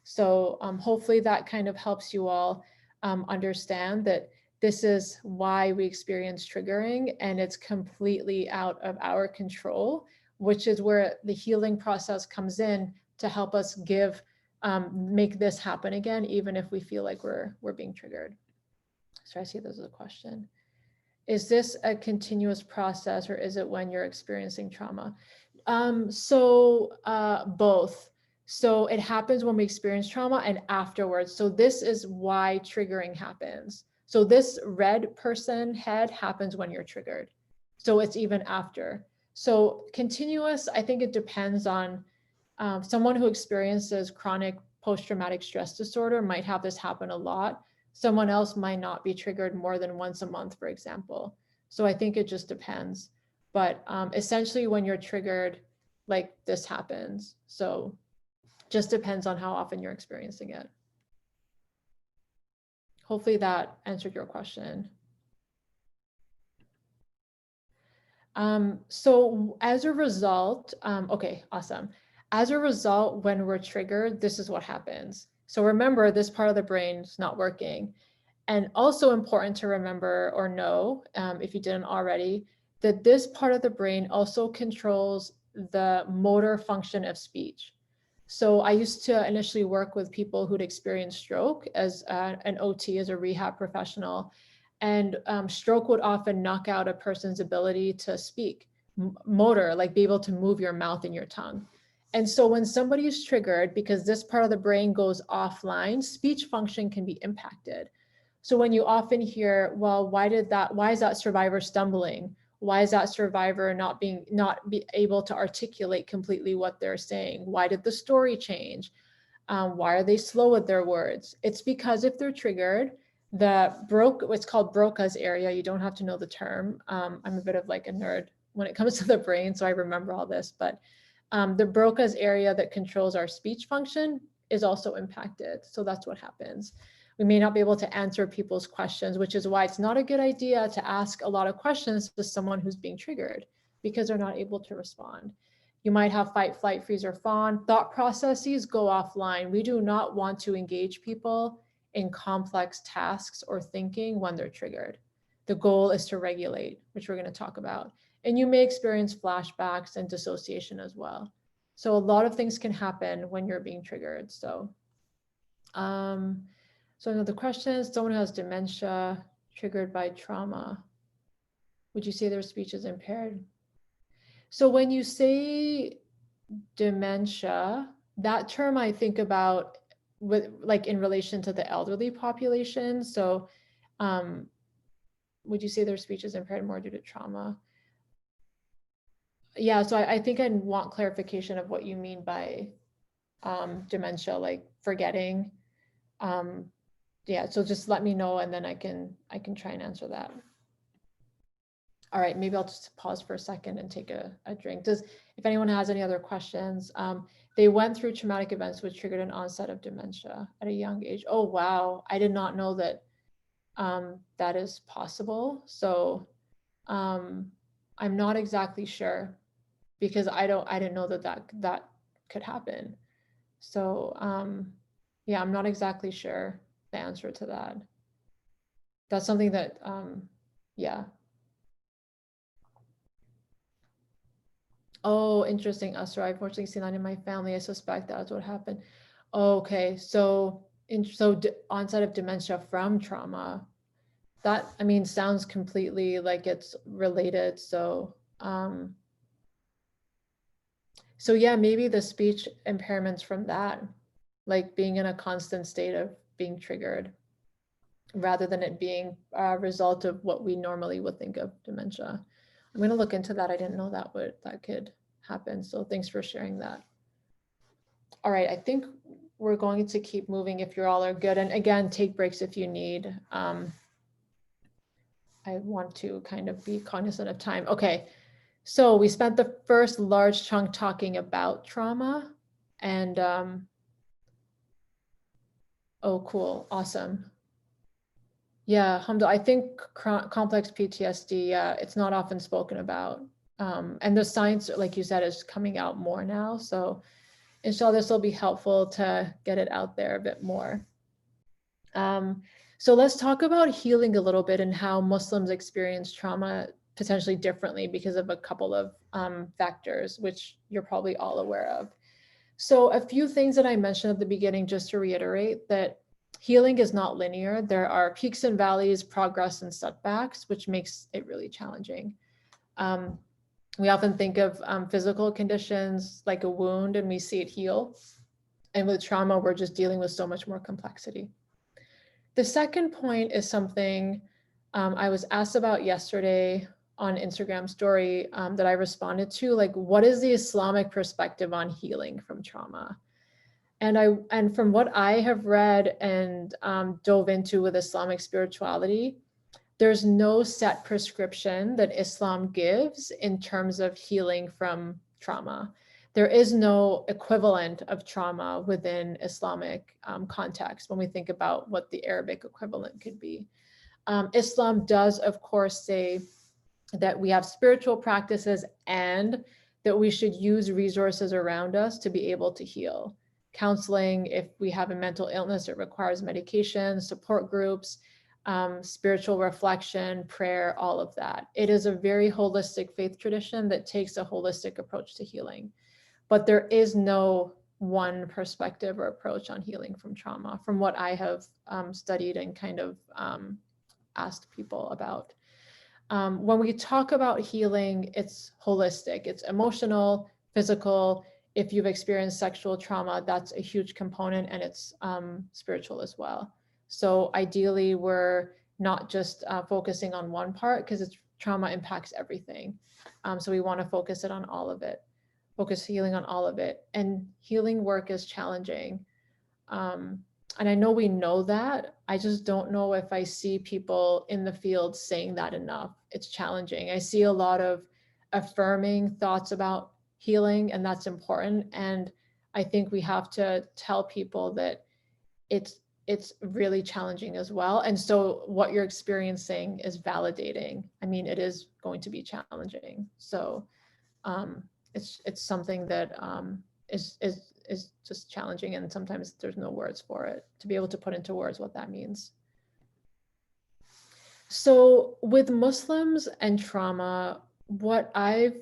So hopefully that kind of helps you all understand that this is why we experience triggering, and it's completely out of our control which is where the healing process comes in to help us make this happen again, even if we feel like we're being triggered. So I see this as a question. Is this a continuous process, or is it when you're experiencing trauma? Both. So it happens when we experience trauma and afterwards. So this is why triggering happens. So this red person head happens when you're triggered. So it's even after. So continuous, I think it depends on someone who experiences chronic post-traumatic stress disorder might have this happen a lot. Someone else might not be triggered more than once a month, for example. So I think it just depends. But essentially when you're triggered, like this happens. So just depends on how often you're experiencing it. Hopefully that answered your question. So as a result, okay, awesome. As a result, when we're triggered, this is what happens. So remember, this part of the brain is not working. And also important to remember or know, if you didn't already, that this part of the brain also controls the motor function of speech. So I used to initially work with people who'd experienced stroke as an OT, as a rehab professional. And stroke would often knock out a person's ability to speak, motor, like be able to move your mouth and your tongue. And so when somebody is triggered, because this part of the brain goes offline, speech function can be impacted. So when you often hear, well, why is that survivor stumbling? Why is that survivor not be able to articulate completely what they're saying? Why did the story change? Why are they slow with their words? It's because if they're triggered, what's called Broca's area, you don't have to know the term. I'm a bit of like a nerd when it comes to the brain, so I remember all this, but the Broca's area that controls our speech function is also impacted. So that's what happens. We may not be able to answer people's questions, which is why it's not a good idea to ask a lot of questions to someone who's being triggered, because they're not able to respond. You might have fight, flight, freeze, or fawn. Thought processes go offline. We do not want to engage people in complex tasks or thinking when they're triggered. The goal is to regulate, which we're going to talk about. And you may experience flashbacks and dissociation as well. So a lot of things can happen when you're being triggered. So another question, someone who has dementia triggered by trauma, would you say their speech is impaired? So when you say dementia, that term I think about with like in relation to the elderly population. So would you say their speech is impaired more due to trauma? Yeah, so I think I want clarification of what you mean by dementia, like forgetting. Yeah, so just let me know and then I can try and answer that. All right, maybe I'll just pause for a second and take a drink. If anyone has any other questions, they went through traumatic events which triggered an onset of dementia at a young age. Oh, wow. I did not know that that is possible. So I'm not exactly sure, because I didn't know that could happen. So yeah, I'm not exactly sure the answer to that. That's something that, yeah. Oh, interesting, Asra. I've unfortunately seen that in my family. I suspect that's what happened. Okay, so onset of dementia from trauma. That, I mean, sounds completely like it's related. So yeah, maybe the speech impairments from that, like being in a constant state of being triggered, rather than it being a result of what we normally would think of dementia. I'm going to look into that. I didn't know that could happen. So thanks for sharing that. All right, I think we're going to keep moving if you all are good. And again, take breaks if you need. I want to kind of be cognizant of time. Okay, so we spent the first large chunk talking about trauma, and oh, cool, awesome. Yeah, Hamza, I think complex PTSD, it's not often spoken about. And the science, like you said, is coming out more now. So inshallah, this will be helpful to get it out there a bit more. So let's talk about healing a little bit and how Muslims experience trauma potentially differently because of a couple of factors, which you're probably all aware of. So a few things that I mentioned at the beginning, just to reiterate that healing is not linear. There are peaks and valleys, progress and setbacks, which makes it really challenging. We often think of physical conditions like a wound and we see it heal. And with trauma, we're just dealing with so much more complexity. The second point is something I was asked about yesterday on Instagram story that I responded to, like, what is the Islamic perspective on healing from trauma? And from what I have read and dove into with Islamic spirituality, there's no set prescription that Islam gives in terms of healing from trauma. There is no equivalent of trauma within Islamic context when we think about what the Arabic equivalent could be. Islam does, of course, say that we have spiritual practices and that we should use resources around us to be able to heal. Counseling, if we have a mental illness, it requires medication, support groups, spiritual reflection, prayer, all of that. It is a very holistic faith tradition that takes a holistic approach to healing. But there is no one perspective or approach on healing from trauma, from what I have studied and kind of asked people about. When we talk about healing, it's holistic, it's emotional, physical. If you've experienced sexual trauma, that's a huge component, and it's spiritual as well. So ideally, we're not just focusing on one part because trauma impacts everything. So we want to focus it on all of it, focus healing on all of it. And healing work is challenging. And I know we know that. I just don't know if I see people in the field saying that enough. It's challenging. I see a lot of affirming thoughts about healing, and that's important. And I think we have to tell people that it's really challenging as well. And so what you're experiencing is validating. I mean, it is going to be challenging. So it's something that is just challenging, and sometimes there's no words for it to be able to put into words what that means. So with Muslims and trauma, what I've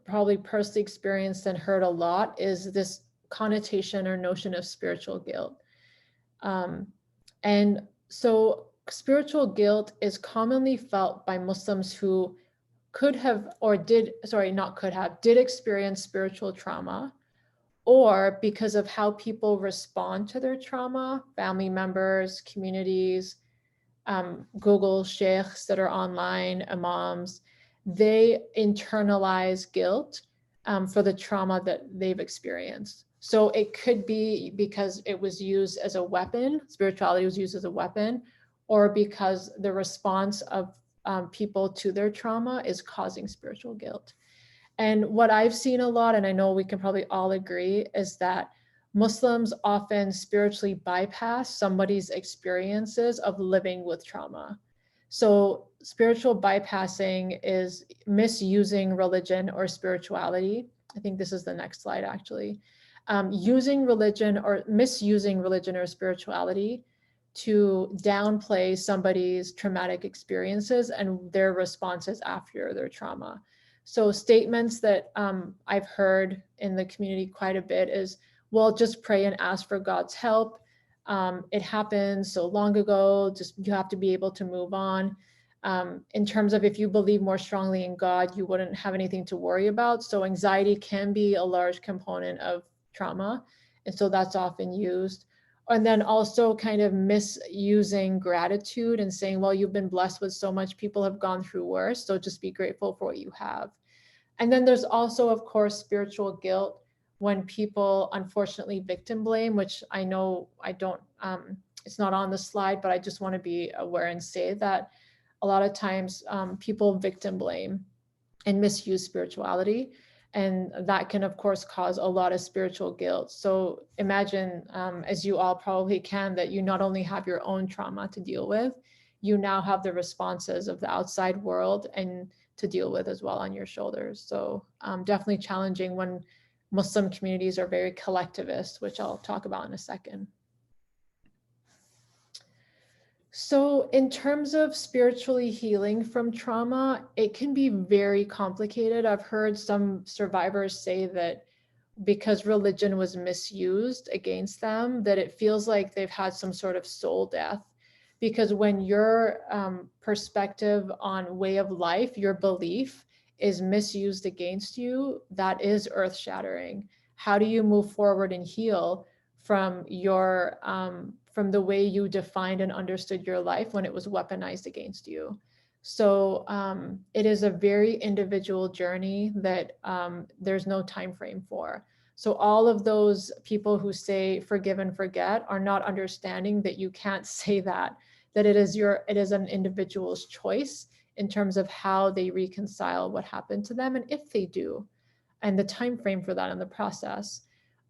probably personally experienced and heard a lot is this connotation or notion of spiritual guilt. And so spiritual guilt is commonly felt by Muslims who could have or did, sorry, not could have, did experience spiritual trauma, or because of how people respond to their trauma, family members, communities, Google sheikhs that are online, imams, they internalize guilt for the trauma that they've experienced. So it could be because it was used as a weapon, spirituality was used as a weapon, or because the response of people to their trauma is causing spiritual guilt. And what I've seen a lot, and I know we can probably all agree, is that Muslims often spiritually bypass somebody's experiences of living with trauma. So spiritual bypassing is misusing religion or spirituality. I think this is the next slide, actually. Using religion or misusing religion or spirituality to downplay somebody's traumatic experiences and their responses after their trauma. So statements that I've heard in the community quite a bit is, well, just pray and ask for God's help. It happened so long ago, just you have to be able to move on. In terms of if you believe more strongly in God, you wouldn't have anything to worry about. So anxiety can be a large component of trauma. And so that's often used. And then also kind of misusing gratitude and saying, well, you've been blessed with so much, people have gone through worse, so just be grateful for what you have. And then there's also, of course, spiritual guilt when people unfortunately victim blame, which I know I don't, it's not on the slide, but I just want to be aware and say that a lot of times people victim blame and misuse spirituality. And that can, of course, cause a lot of spiritual guilt. So imagine, as you all probably can, that you not only have your own trauma to deal with, you now have the responses of the outside world and to deal with as well on your shoulders. So definitely challenging when Muslim communities are very collectivist, which I'll talk about in a second. So in terms of spiritually healing from trauma, it can be very complicated. I've heard some survivors say that because religion was misused against them, that it feels like they've had some sort of soul death. Because when your perspective on way of life, your belief is misused against you, that is earth shattering. How do you move forward and heal from your from the way you defined and understood your life when it was weaponized against you? So it is a very individual journey that there's no time frame for. So all of those people who say forgive and forget are not understanding that you can't say that, that it is an individual's choice in terms of how they reconcile what happened to them and if they do, and the time frame for that in the process.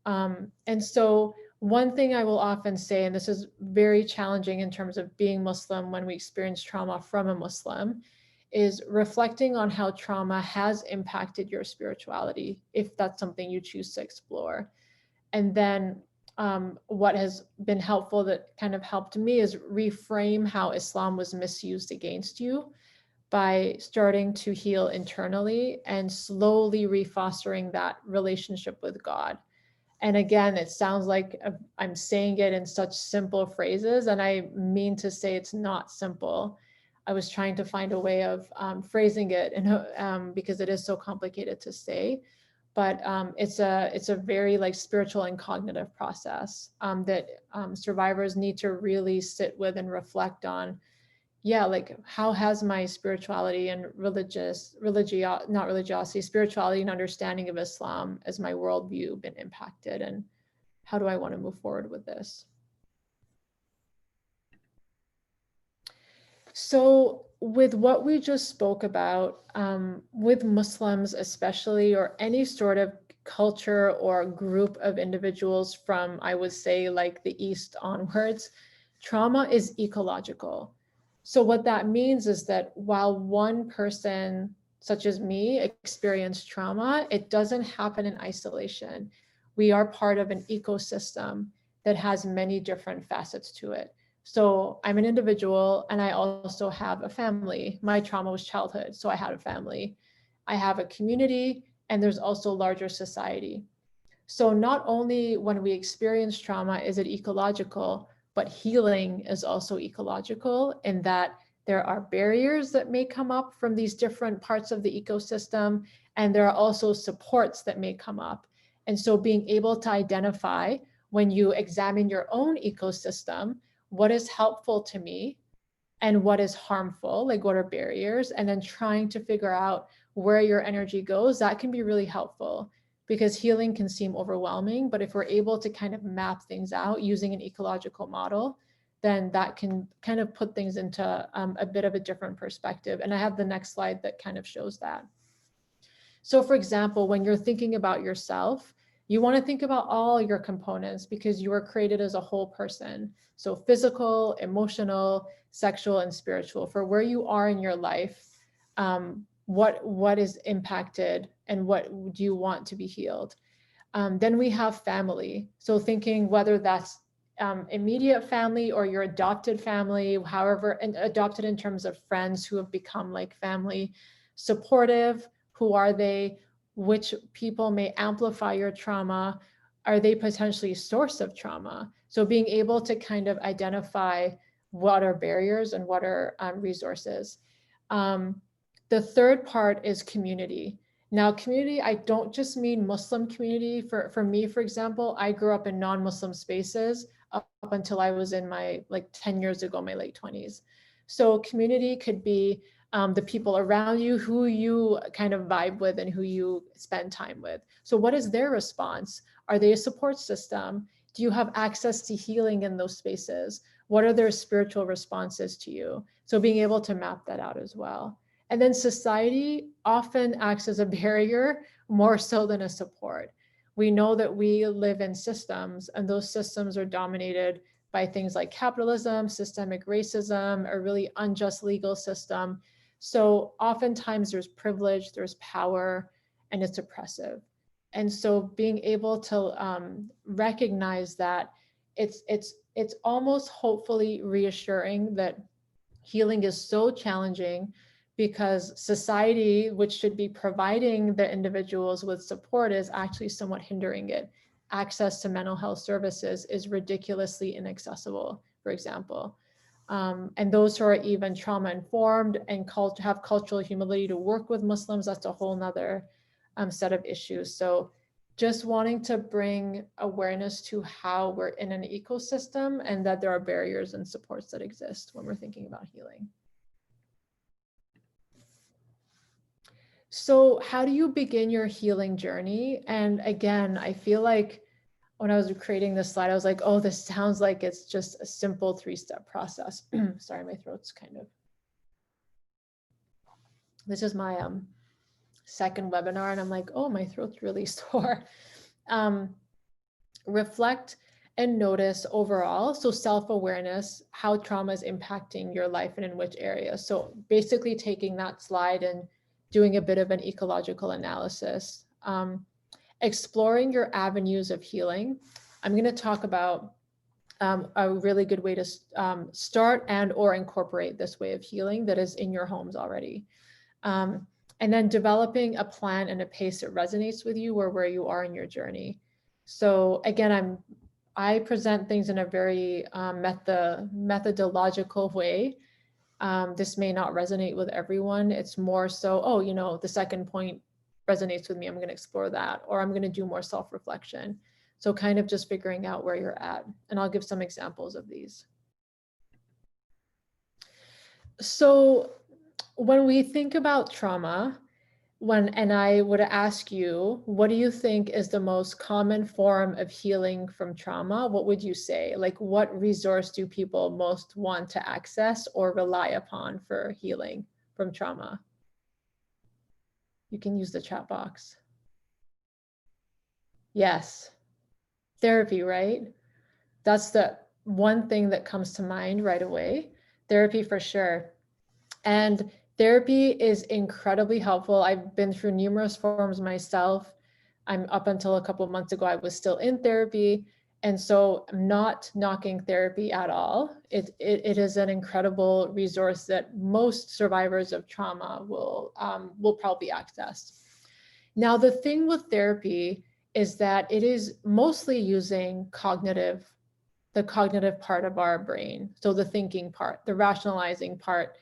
And so one thing I will often say, and this is very challenging in terms of being Muslim when we experience trauma from a Muslim, is reflecting on how trauma has impacted your spirituality, if that's something you choose to explore. And then what has been helpful that kind of helped me is reframe how Islam was misused against you by starting to heal internally and slowly refostering that relationship with God. And again, it sounds like I'm saying it in such simple phrases, and I mean to say it's not simple. I was trying to find a way of phrasing it, and because it is so complicated to say, but it's a very like spiritual and cognitive process that survivors need to really sit with and reflect on. Yeah, like how has my spirituality and not religiosity, spirituality and understanding of Islam as my worldview been impacted, and how do I want to move forward with this? So with what we just spoke about, with Muslims especially, or any sort of culture or group of individuals from, I would say, like the East onwards, trauma is ecological. So what that means is that while one person, such as me, experienced trauma, it doesn't happen in isolation. We are part of an ecosystem that has many different facets to it. So I'm an individual and I also have a family. My trauma was childhood, so I had a family. I have a community, and there's also larger society. So not only when we experience trauma is it ecological, but healing is also ecological in that there are barriers that may come up from these different parts of the ecosystem, and there are also supports that may come up. And so being able to identify when you examine your own ecosystem, what is helpful to me and what is harmful, like what are barriers, and then trying to figure out where your energy goes, that can be really helpful because healing can seem overwhelming. But if we're able to kind of map things out using an ecological model, then that can kind of put things into a bit of a different perspective. And I have the next slide that kind of shows that. So for example, when you're thinking about yourself, you want to think about all your components because you were created as a whole person. So physical, emotional, sexual, and spiritual. For where you are in your life, what is impacted and what do you want to be healed? Then we have family. So thinking whether that's immediate family or your adopted family, however, and adopted in terms of friends who have become like family, supportive, who are they? Which people may amplify your trauma? Are they potentially a source of trauma? So being able to kind of identify what are barriers and what are resources. The third part is community. Now, community, I don't just mean Muslim community. For me, for example, I grew up in non-Muslim spaces up until I was in my, like 10 years ago, my late 20s. So community could be the people around you, who you kind of vibe with and who you spend time with. So what is their response? Are they a support system? Do you have access to healing in those spaces? What are their spiritual responses to you? So being able to map that out as well. And then society often acts as a barrier more so than a support. We know that we live in systems, and those systems are dominated by things like capitalism, systemic racism, a really unjust legal system. So oftentimes there's privilege, there's power, and it's oppressive. And so being able to recognize that it's almost hopefully reassuring that healing is so challenging because society, which should be providing the individuals with support, is actually somewhat hindering it. Access to mental health services is ridiculously inaccessible, for example. And those who are even trauma informed and have cultural humility to work with Muslims, that's a whole nother set of issues. So just wanting to bring awareness to how we're in an ecosystem and that there are barriers and supports that exist when we're thinking about healing. So how do you begin your healing journey? And again, I feel like when I was creating this slide, I was like, oh, this sounds like it's just a simple 3-step process. Sorry, my throat's kind of, this is my second webinar and I'm like, oh, my throat's really sore. Reflect and notice overall. So self-awareness, how trauma is impacting your life and in which areas. So basically taking that slide and doing a bit of an ecological analysis. Exploring your avenues of healing. I'm going to talk about a really good way to start and or incorporate this way of healing that is in your homes already. And then developing a plan and a pace that resonates with you or where you are in your journey. So again, I present things in a very methodological way. This may not resonate with everyone. It's more so, oh, you know, the second point resonates with me. I'm going to explore that, or I'm going to do more self-reflection. So kind of just figuring out where you're at. And I'll give some examples of these. So when we think about trauma, and I would ask you, what do you think is the most common form of healing from trauma? What would you say? Like, what resource do people most want to access or rely upon for healing from trauma? You can use the chat box. Yes, therapy, right? That's the one thing that comes to mind right away. Therapy for sure. And therapy is incredibly helpful. I've been through numerous forms myself. I'm up until a couple of months ago, I was still in therapy. And so I'm not knocking therapy at all. It is an incredible resource that most survivors of trauma will probably access. Now, the thing with therapy is that it is mostly using the cognitive part of our brain. So the thinking part, the rationalizing part,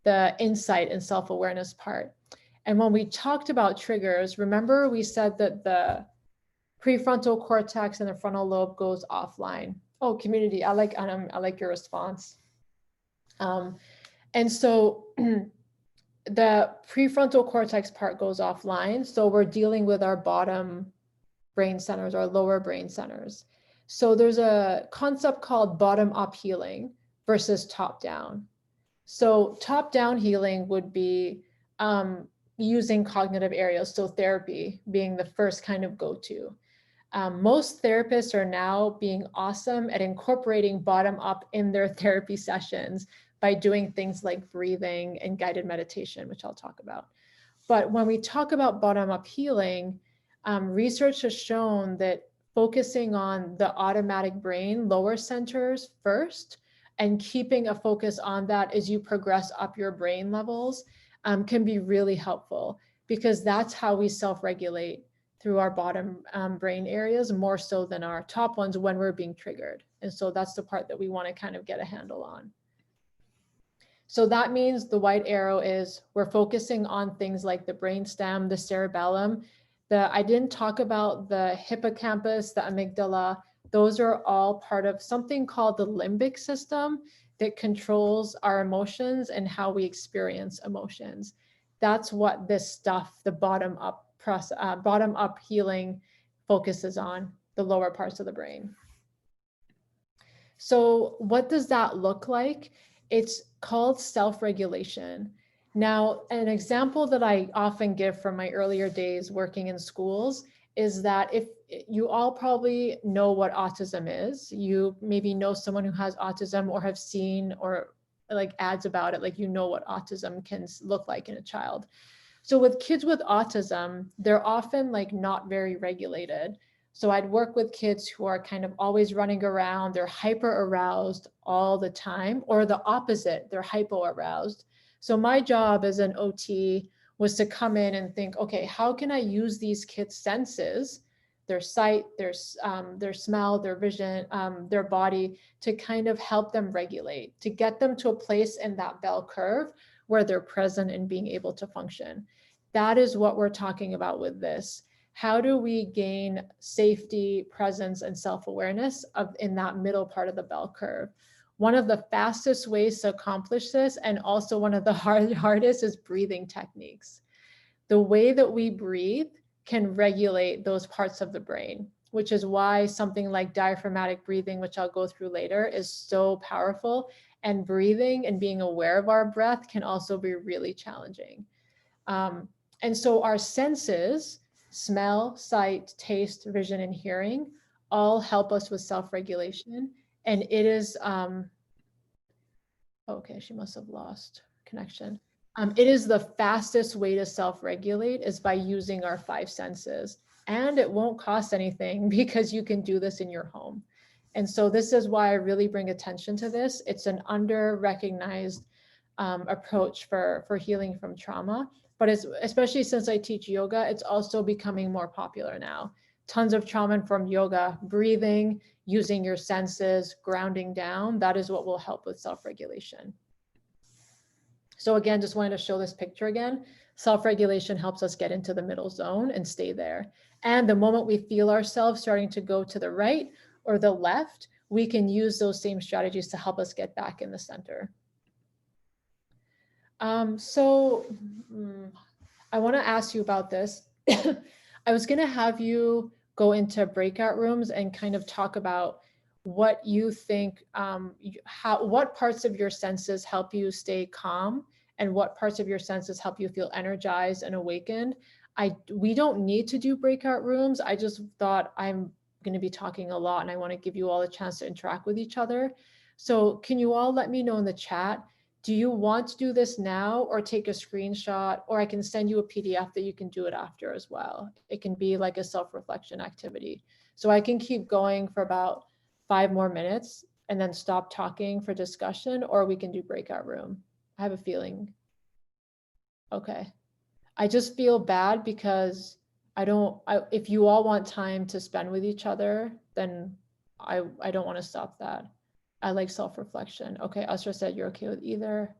the insight and self-awareness part. And when we talked about triggers, remember we said that the prefrontal cortex and the frontal lobe goes offline. Oh, community, I like your response. And so the prefrontal cortex part goes offline. So we're dealing with our bottom brain centers, our lower brain centers. So there's a concept called bottom-up healing versus top-down. So top-down healing would be using cognitive areas, so therapy being the first kind of go-to. Most therapists are now being awesome at incorporating bottom-up in their therapy sessions by doing things like breathing and guided meditation, which I'll talk about. But when we talk about bottom-up healing, research has shown that focusing on the automatic brain lower centers first and keeping a focus on that as you progress up your brain levels can be really helpful, because that's how we self-regulate through our bottom brain areas more so than our top ones when we're being triggered. And so that's the part that we want to kind of get a handle on. So that means the white arrow is we're focusing on things like the brainstem, the cerebellum. I didn't talk about the hippocampus, the amygdala. Those are all part of something called the limbic system that controls our emotions and how we experience emotions. That's what this stuff, the bottom-up healing focuses on, the lower parts of the brain. So what does that look like? It's called self-regulation. Now, an example that I often give from my earlier days working in schools is that if you all probably know what autism is, you maybe know someone who has autism or have seen or like ads about it, like you know what autism can look like in a child. So with kids with autism, they're often like not very regulated. So I'd work with kids who are kind of always running around, they're hyper aroused all the time, or the opposite, they're hypo aroused. So my job as an OT was to come in and think, okay, how can I use these kids' senses, their sight, their smell, their vision, their body, to kind of help them regulate, to get them to a place in that bell curve where they're present and being able to function. That is what we're talking about with this. How do we gain safety, presence, and self-awareness in that middle part of the bell curve? One of the fastest ways to accomplish this, and also one of the hardest, is breathing techniques. The way that we breathe can regulate those parts of the brain, which is why something like diaphragmatic breathing, which I'll go through later, is so powerful. And breathing and being aware of our breath can also be really challenging. And so our senses, smell, sight, taste, vision, and hearing, all help us with self-regulation. And it is, okay, she must have lost connection. It is the fastest way to self-regulate is by using our 5 senses. And it won't cost anything because you can do this in your home. And so this is why I really bring attention to this. It's an under-recognized approach for healing from trauma. But it's, especially since I teach yoga, it's also becoming more popular now. Tons of trauma-informed yoga, breathing, using your senses, grounding down, that is what will help with self-regulation. So again, just wanted to show this picture again. Self-regulation helps us get into the middle zone and stay there. And the moment we feel ourselves starting to go to the right or the left, we can use those same strategies to help us get back in the center. I want to ask you about this. I was going to have you go into breakout rooms and kind of talk about what you think, what parts of your senses help you stay calm and what parts of your senses help you feel energized and awakened. We don't need to do breakout rooms. I just thought I'm going to be talking a lot and I want to give you all a chance to interact with each other. So can you all let me know in the chat, do you want to do this now or take a screenshot, or I can send you a PDF that you can do it after as well. It can be like a self-reflection activity. So I can keep going for about 5 more minutes and then stop talking for discussion, or we can do breakout room. I have a feeling. Okay. I just feel bad because if you all want time to spend with each other, then I don't want to stop that. I like self-reflection. Okay, Usra said you're okay with either.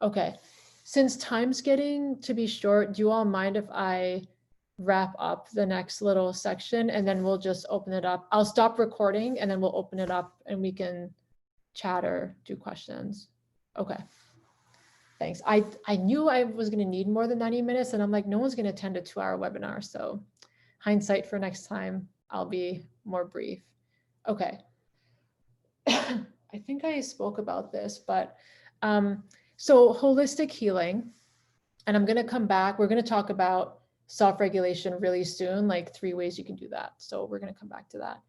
Okay, since time's getting to be short, do you all mind if I wrap up the next little section and then we'll just open it up? I'll stop recording and then we'll open it up and we can chat or do questions. Okay, thanks. I knew I was gonna need more than 90 minutes and I'm like, no one's gonna attend a 2-hour webinar. So hindsight for next time, I'll be more brief. Okay. I think I spoke about this, but so holistic healing, and I'm going to come back. We're going to talk about self-regulation really soon, like 3 ways you can do that. So we're going to come back to that.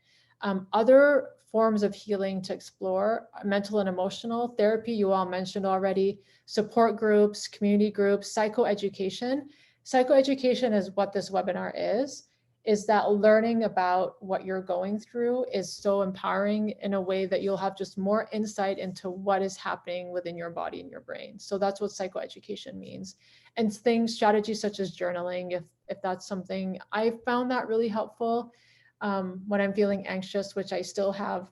Other forms of healing to explore, mental and emotional therapy, you all mentioned already, support groups, community groups, psychoeducation. Psychoeducation is what this webinar is that learning about what you're going through is so empowering in a way that you'll have just more insight into what is happening within your body and your brain. So that's what psychoeducation means. And strategies such as journaling, if that's something, I found that really helpful when I'm feeling anxious, which I still have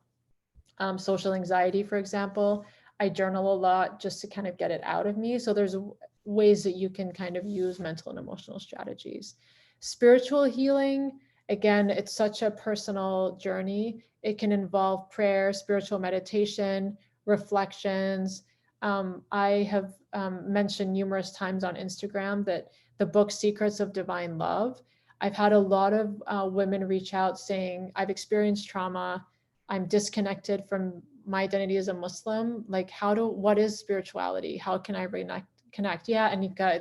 social anxiety, for example. I journal a lot just to kind of get it out of me. So there's ways that you can kind of use mental and emotional strategies. Spiritual healing, again, it's such a personal journey. It can involve prayer, spiritual meditation, reflections. I have mentioned numerous times on Instagram that the book Secrets of Divine Love, I've had a lot of women reach out saying, I've experienced trauma, I'm disconnected from my identity as a Muslim. Like, what is spirituality? How can I connect? Yeah, Anika,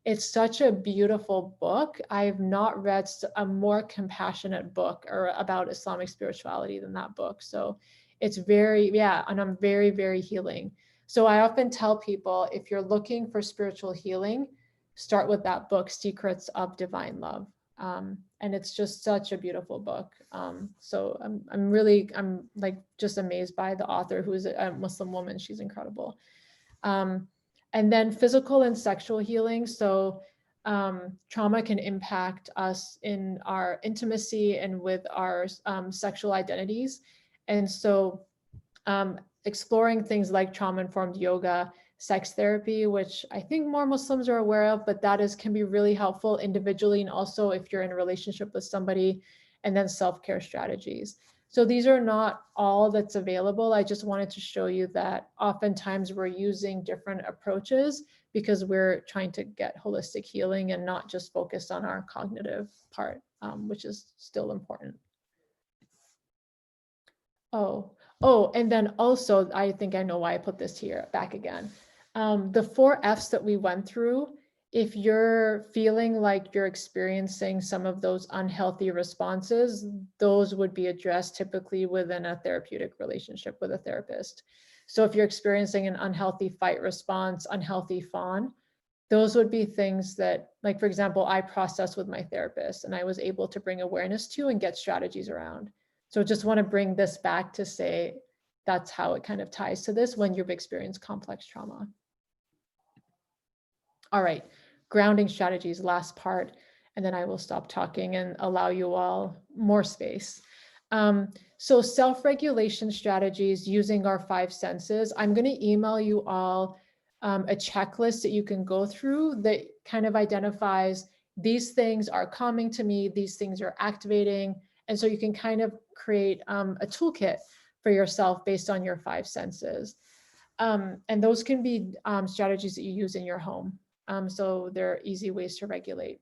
it's such a beautiful book. I've not read a more compassionate book or about Islamic spirituality than that book. So it's and I'm very, very healing. So I often tell people, if you're looking for spiritual healing, start with that book, Secrets of Divine Love. And it's just such a beautiful book. So I'm like just amazed by the author, who is a Muslim woman. She's incredible. And then physical and sexual healing. So trauma can impact us in our intimacy and with our sexual identities. And so exploring things like trauma-informed yoga, sex therapy, which I think more Muslims are aware of, but that can be really helpful individually, and also if you're in a relationship with somebody, and then self-care strategies. So these are not all that's available. I just wanted to show you that oftentimes we're using different approaches because we're trying to get holistic healing and not just focus on our cognitive part, which is still important. Oh, and then also, I think I know why I put this here back again. The 4 F's that we went through, if you're feeling like you're experiencing some of those unhealthy responses, those would be addressed typically within a therapeutic relationship with a therapist. So if you're experiencing an unhealthy fight response, unhealthy fawn, those would be things that, like, for example, I processed with my therapist and I was able to bring awareness to and get strategies around. So just want to bring this back to say that's how it kind of ties to this when you've experienced complex trauma. All right, grounding strategies, last part, and then I will stop talking and allow you all more space. So self-regulation strategies using our 5 senses. I'm going to email you all a checklist that you can go through that kind of identifies these things are calming to me, these things are activating. And so you can kind of create a toolkit for yourself based on your 5 senses. And those can be strategies that you use in your home. So they're easy ways to regulate.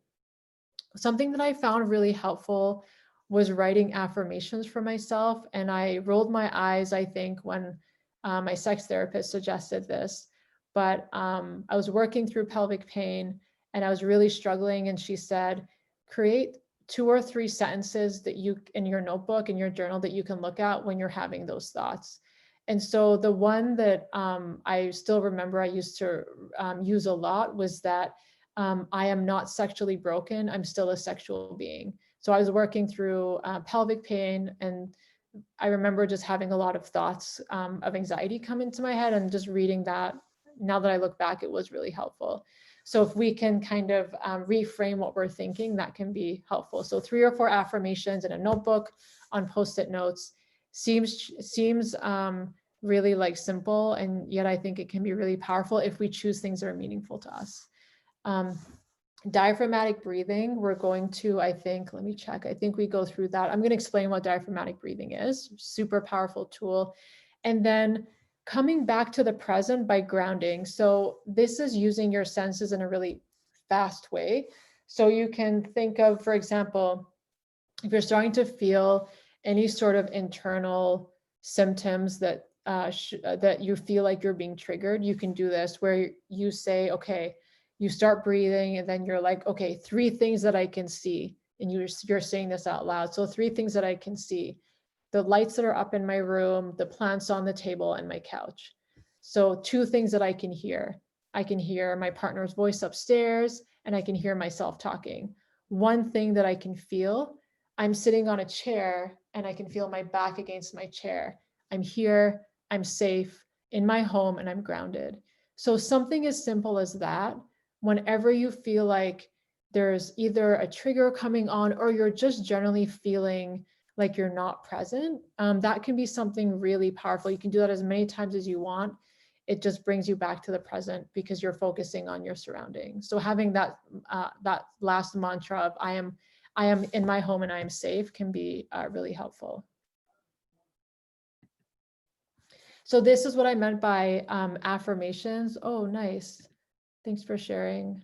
Something that I found really helpful was writing affirmations for myself. And I rolled my eyes, I think, when my sex therapist suggested this. But I was working through pelvic pain and I was really struggling. And she said, create 2 or 3 sentences that you, in your notebook, in your journal, that you can look at when you're having those thoughts. And so the one that I still remember I used to use a lot was that I am not sexually broken, I'm still a sexual being. So I was working through pelvic pain, and I remember just having a lot of thoughts of anxiety come into my head, and just reading that, now that I look back, it was really helpful. So if we can kind of reframe what we're thinking, that can be helpful. So 3 or 4 affirmations in a notebook on Post-it notes seems really like simple, and yet I think it can be really powerful if we choose things that are meaningful to us. Diaphragmatic breathing, we're going to, I think, let me check. I think we go through that. I'm going to explain what diaphragmatic breathing is. Super powerful tool. And then coming back to the present by grounding. So this is using your senses in a really fast way. So you can think of, for example, if you're starting to feel any sort of internal symptoms that that you feel like you're being triggered, you can do this where you say, okay, you start breathing, and then you're like, okay, 3 things that I can see. And you're saying this out loud. So 3 things that I can see: the lights that are up in my room, the plants on the table, and my couch. So 2 things that I can hear. I can hear my partner's voice upstairs, and I can hear myself talking. 1 thing that I can feel: I'm sitting on a chair and I can feel my back against my chair. I'm here, I'm safe in my home, and I'm grounded. So something as simple as that, whenever you feel like there's either a trigger coming on or you're just generally feeling like you're not present, that can be something really powerful. You can do that as many times as you want. It just brings you back to the present because you're focusing on your surroundings. So having that that last mantra of I am in my home and I am safe can be really helpful. So this is what I meant by affirmations. Oh, nice. Thanks for sharing.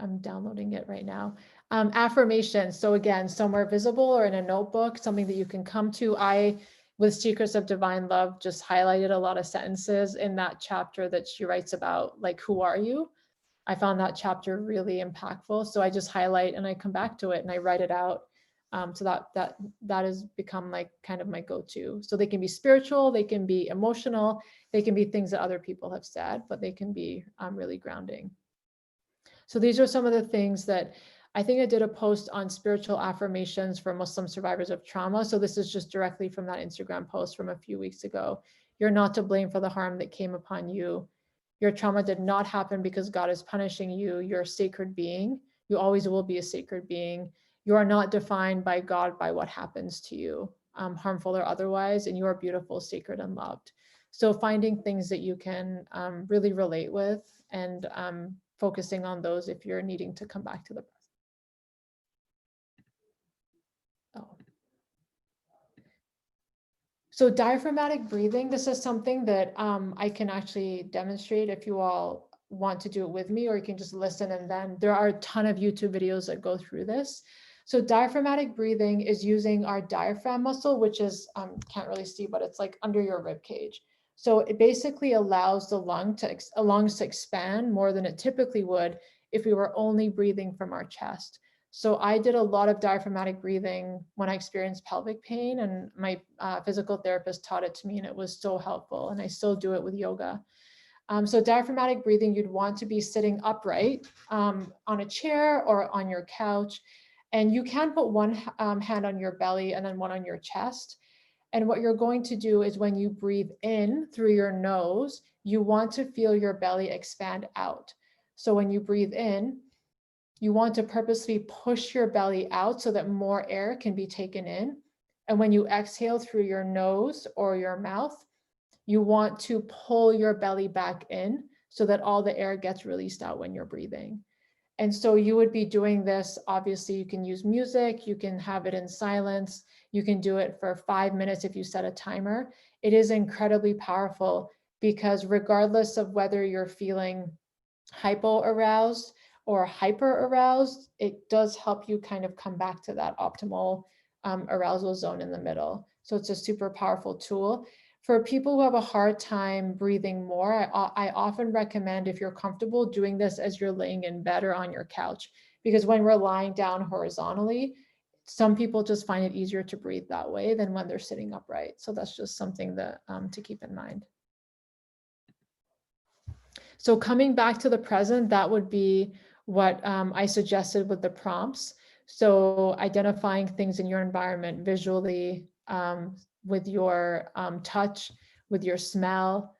I'm downloading it right now. Affirmations. So again, somewhere visible or in a notebook, something that you can come to. I, with Secrets of Divine Love, just highlighted a lot of sentences in that chapter that she writes about, like, who are you? I found that chapter really impactful. So I just highlight and I come back to it and I write it out. So that has become like kind of my go-to. So they can be spiritual, they can be emotional, they can be things that other people have said, but they can be really grounding. So these are some of the things that I think I did a post on spiritual affirmations for Muslim survivors of trauma. So this is just directly from that Instagram post from a few weeks ago. You're not to blame for the harm that came upon you. Your trauma did not happen because God is punishing you. You're a sacred being. You always will be a sacred being. You are not defined by God by what happens to you, harmful or otherwise, and you are beautiful, sacred, and loved. So finding things that you can really relate with and focusing on those if you're needing to come back to the present. Oh. So diaphragmatic breathing, this is something that I can actually demonstrate if you all want to do it with me, or you can just listen, and then there are a ton of YouTube videos that go through this. So diaphragmatic breathing is using our diaphragm muscle, which is, can't really see, but it's like under your rib cage. So it basically allows the lungs to expand more than it typically would if we were only breathing from our chest. So I did a lot of diaphragmatic breathing when I experienced pelvic pain, and my physical therapist taught it to me, and it was so helpful, and I still do it with yoga. So diaphragmatic breathing, you'd want to be sitting upright on a chair or on your couch, and you can put one hand on your belly and then one on your chest. And what you're going to do is when you breathe in through your nose, you want to feel your belly expand out. So when you breathe in, you want to purposely push your belly out so that more air can be taken in. And when you exhale through your nose or your mouth, you want to pull your belly back in so that all the air gets released out when you're breathing. And so you would be doing this, obviously you can use music, you can have it in silence, you can do it for 5 minutes if you set a timer. It is incredibly powerful because regardless of whether you're feeling hypo-aroused or hyper-aroused, it does help you kind of come back to that optimal arousal zone in the middle. So it's a super powerful tool. For people who have a hard time breathing more, I often recommend, if you're comfortable, doing this as you're laying in bed or on your couch, because when we're lying down horizontally, some people just find it easier to breathe that way than when they're sitting upright. So that's just something that to keep in mind. So coming back to the present, that would be what I suggested with the prompts. So identifying things in your environment visually, with your touch, with your smell.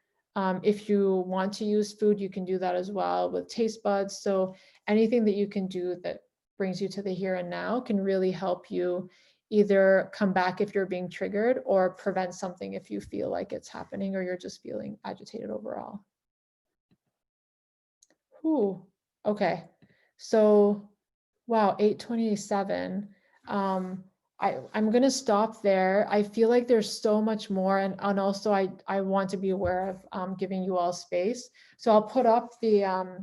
If you want to use food, you can do that as well with taste buds. So anything that you can do that brings you to the here and now can really help you either come back if you're being triggered, or prevent something if you feel like it's happening or you're just feeling agitated overall. Ooh, okay. So, wow, 8:27. I'm gonna stop there. I feel like there's so much more, and also I want to be aware of giving you all space. So I'll put up the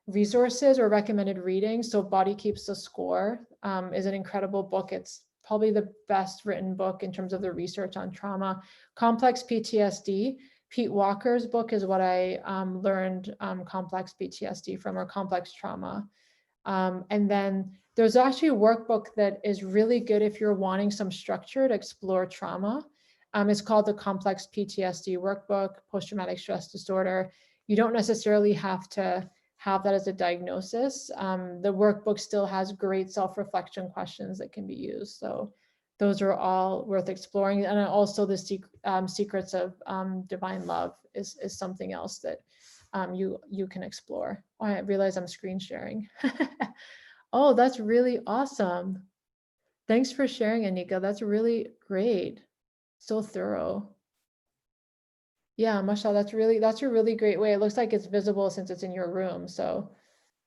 resources or recommended readings. So Body Keeps the Score is an incredible book. It's probably the best written book in terms of the research on trauma. Complex PTSD. Pete Walker's book is what I learned complex PTSD from, or complex trauma. And then there's actually a workbook that is really good if you're wanting some structure to explore trauma. It's called the Complex PTSD Workbook, Post-Traumatic Stress Disorder. You don't necessarily have to have that as a diagnosis. The workbook still has great self-reflection questions that can be used. So those are all worth exploring. And also the secrets of divine love is something else that you can explore. Oh, I realize I'm screen sharing. Oh, that's really awesome. Thanks for sharing, Anika. That's really great. So thorough. Yeah, mashallah, that's a really great way. It looks like it's visible since it's in your room. So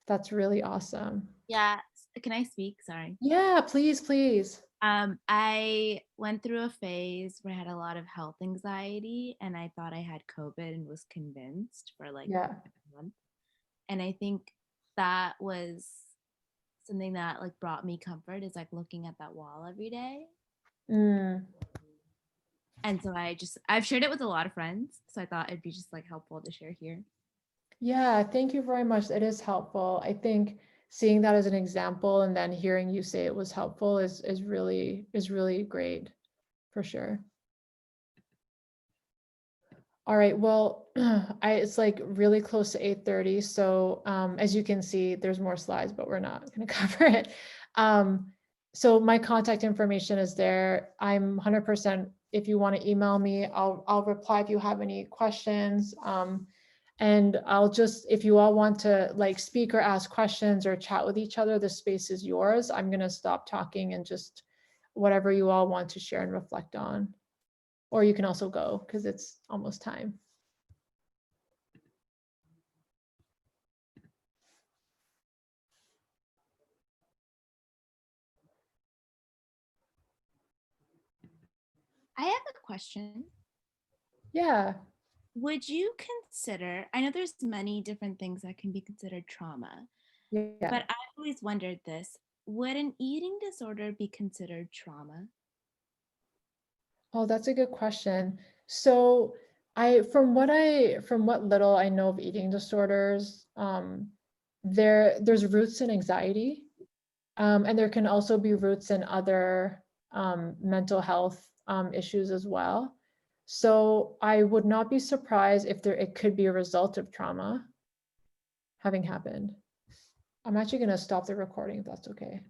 that's really awesome. Yeah, can I speak? Sorry. Yeah, please, please. I went through a phase where I had a lot of health anxiety and I thought I had COVID and was convinced for like Yeah. a month. And I think that was something that like brought me comfort, is like looking at that wall every day. Mm. And so I've shared it with a lot of friends. So I thought it'd be just like helpful to share here. Yeah, thank you very much. It is helpful. I think seeing that as an example and then hearing you say it was helpful is really great, for sure. All right, well, it's like really close to 8:30, so as you can see, there's more slides, but we're not going to cover it. So my contact information is there. I'm 100%, if you want to email me, I'll reply if you have any questions. And I'll just, if you all want to like speak or ask questions or chat with each other, the space is yours. I'm going to stop talking and just whatever you all want to share and reflect on. Or you can also go because it's almost time. I have a question. Yeah. Would you consider, I know there's many different things that can be considered trauma, Yeah. but I've always wondered this. Would an eating disorder be considered trauma? Oh, that's a good question. So from what little I know of eating disorders, there's roots in anxiety. And there can also be roots in other mental health issues as well. So I would not be surprised if it could be a result of trauma having happened. I'm actually going to stop the recording if that's okay.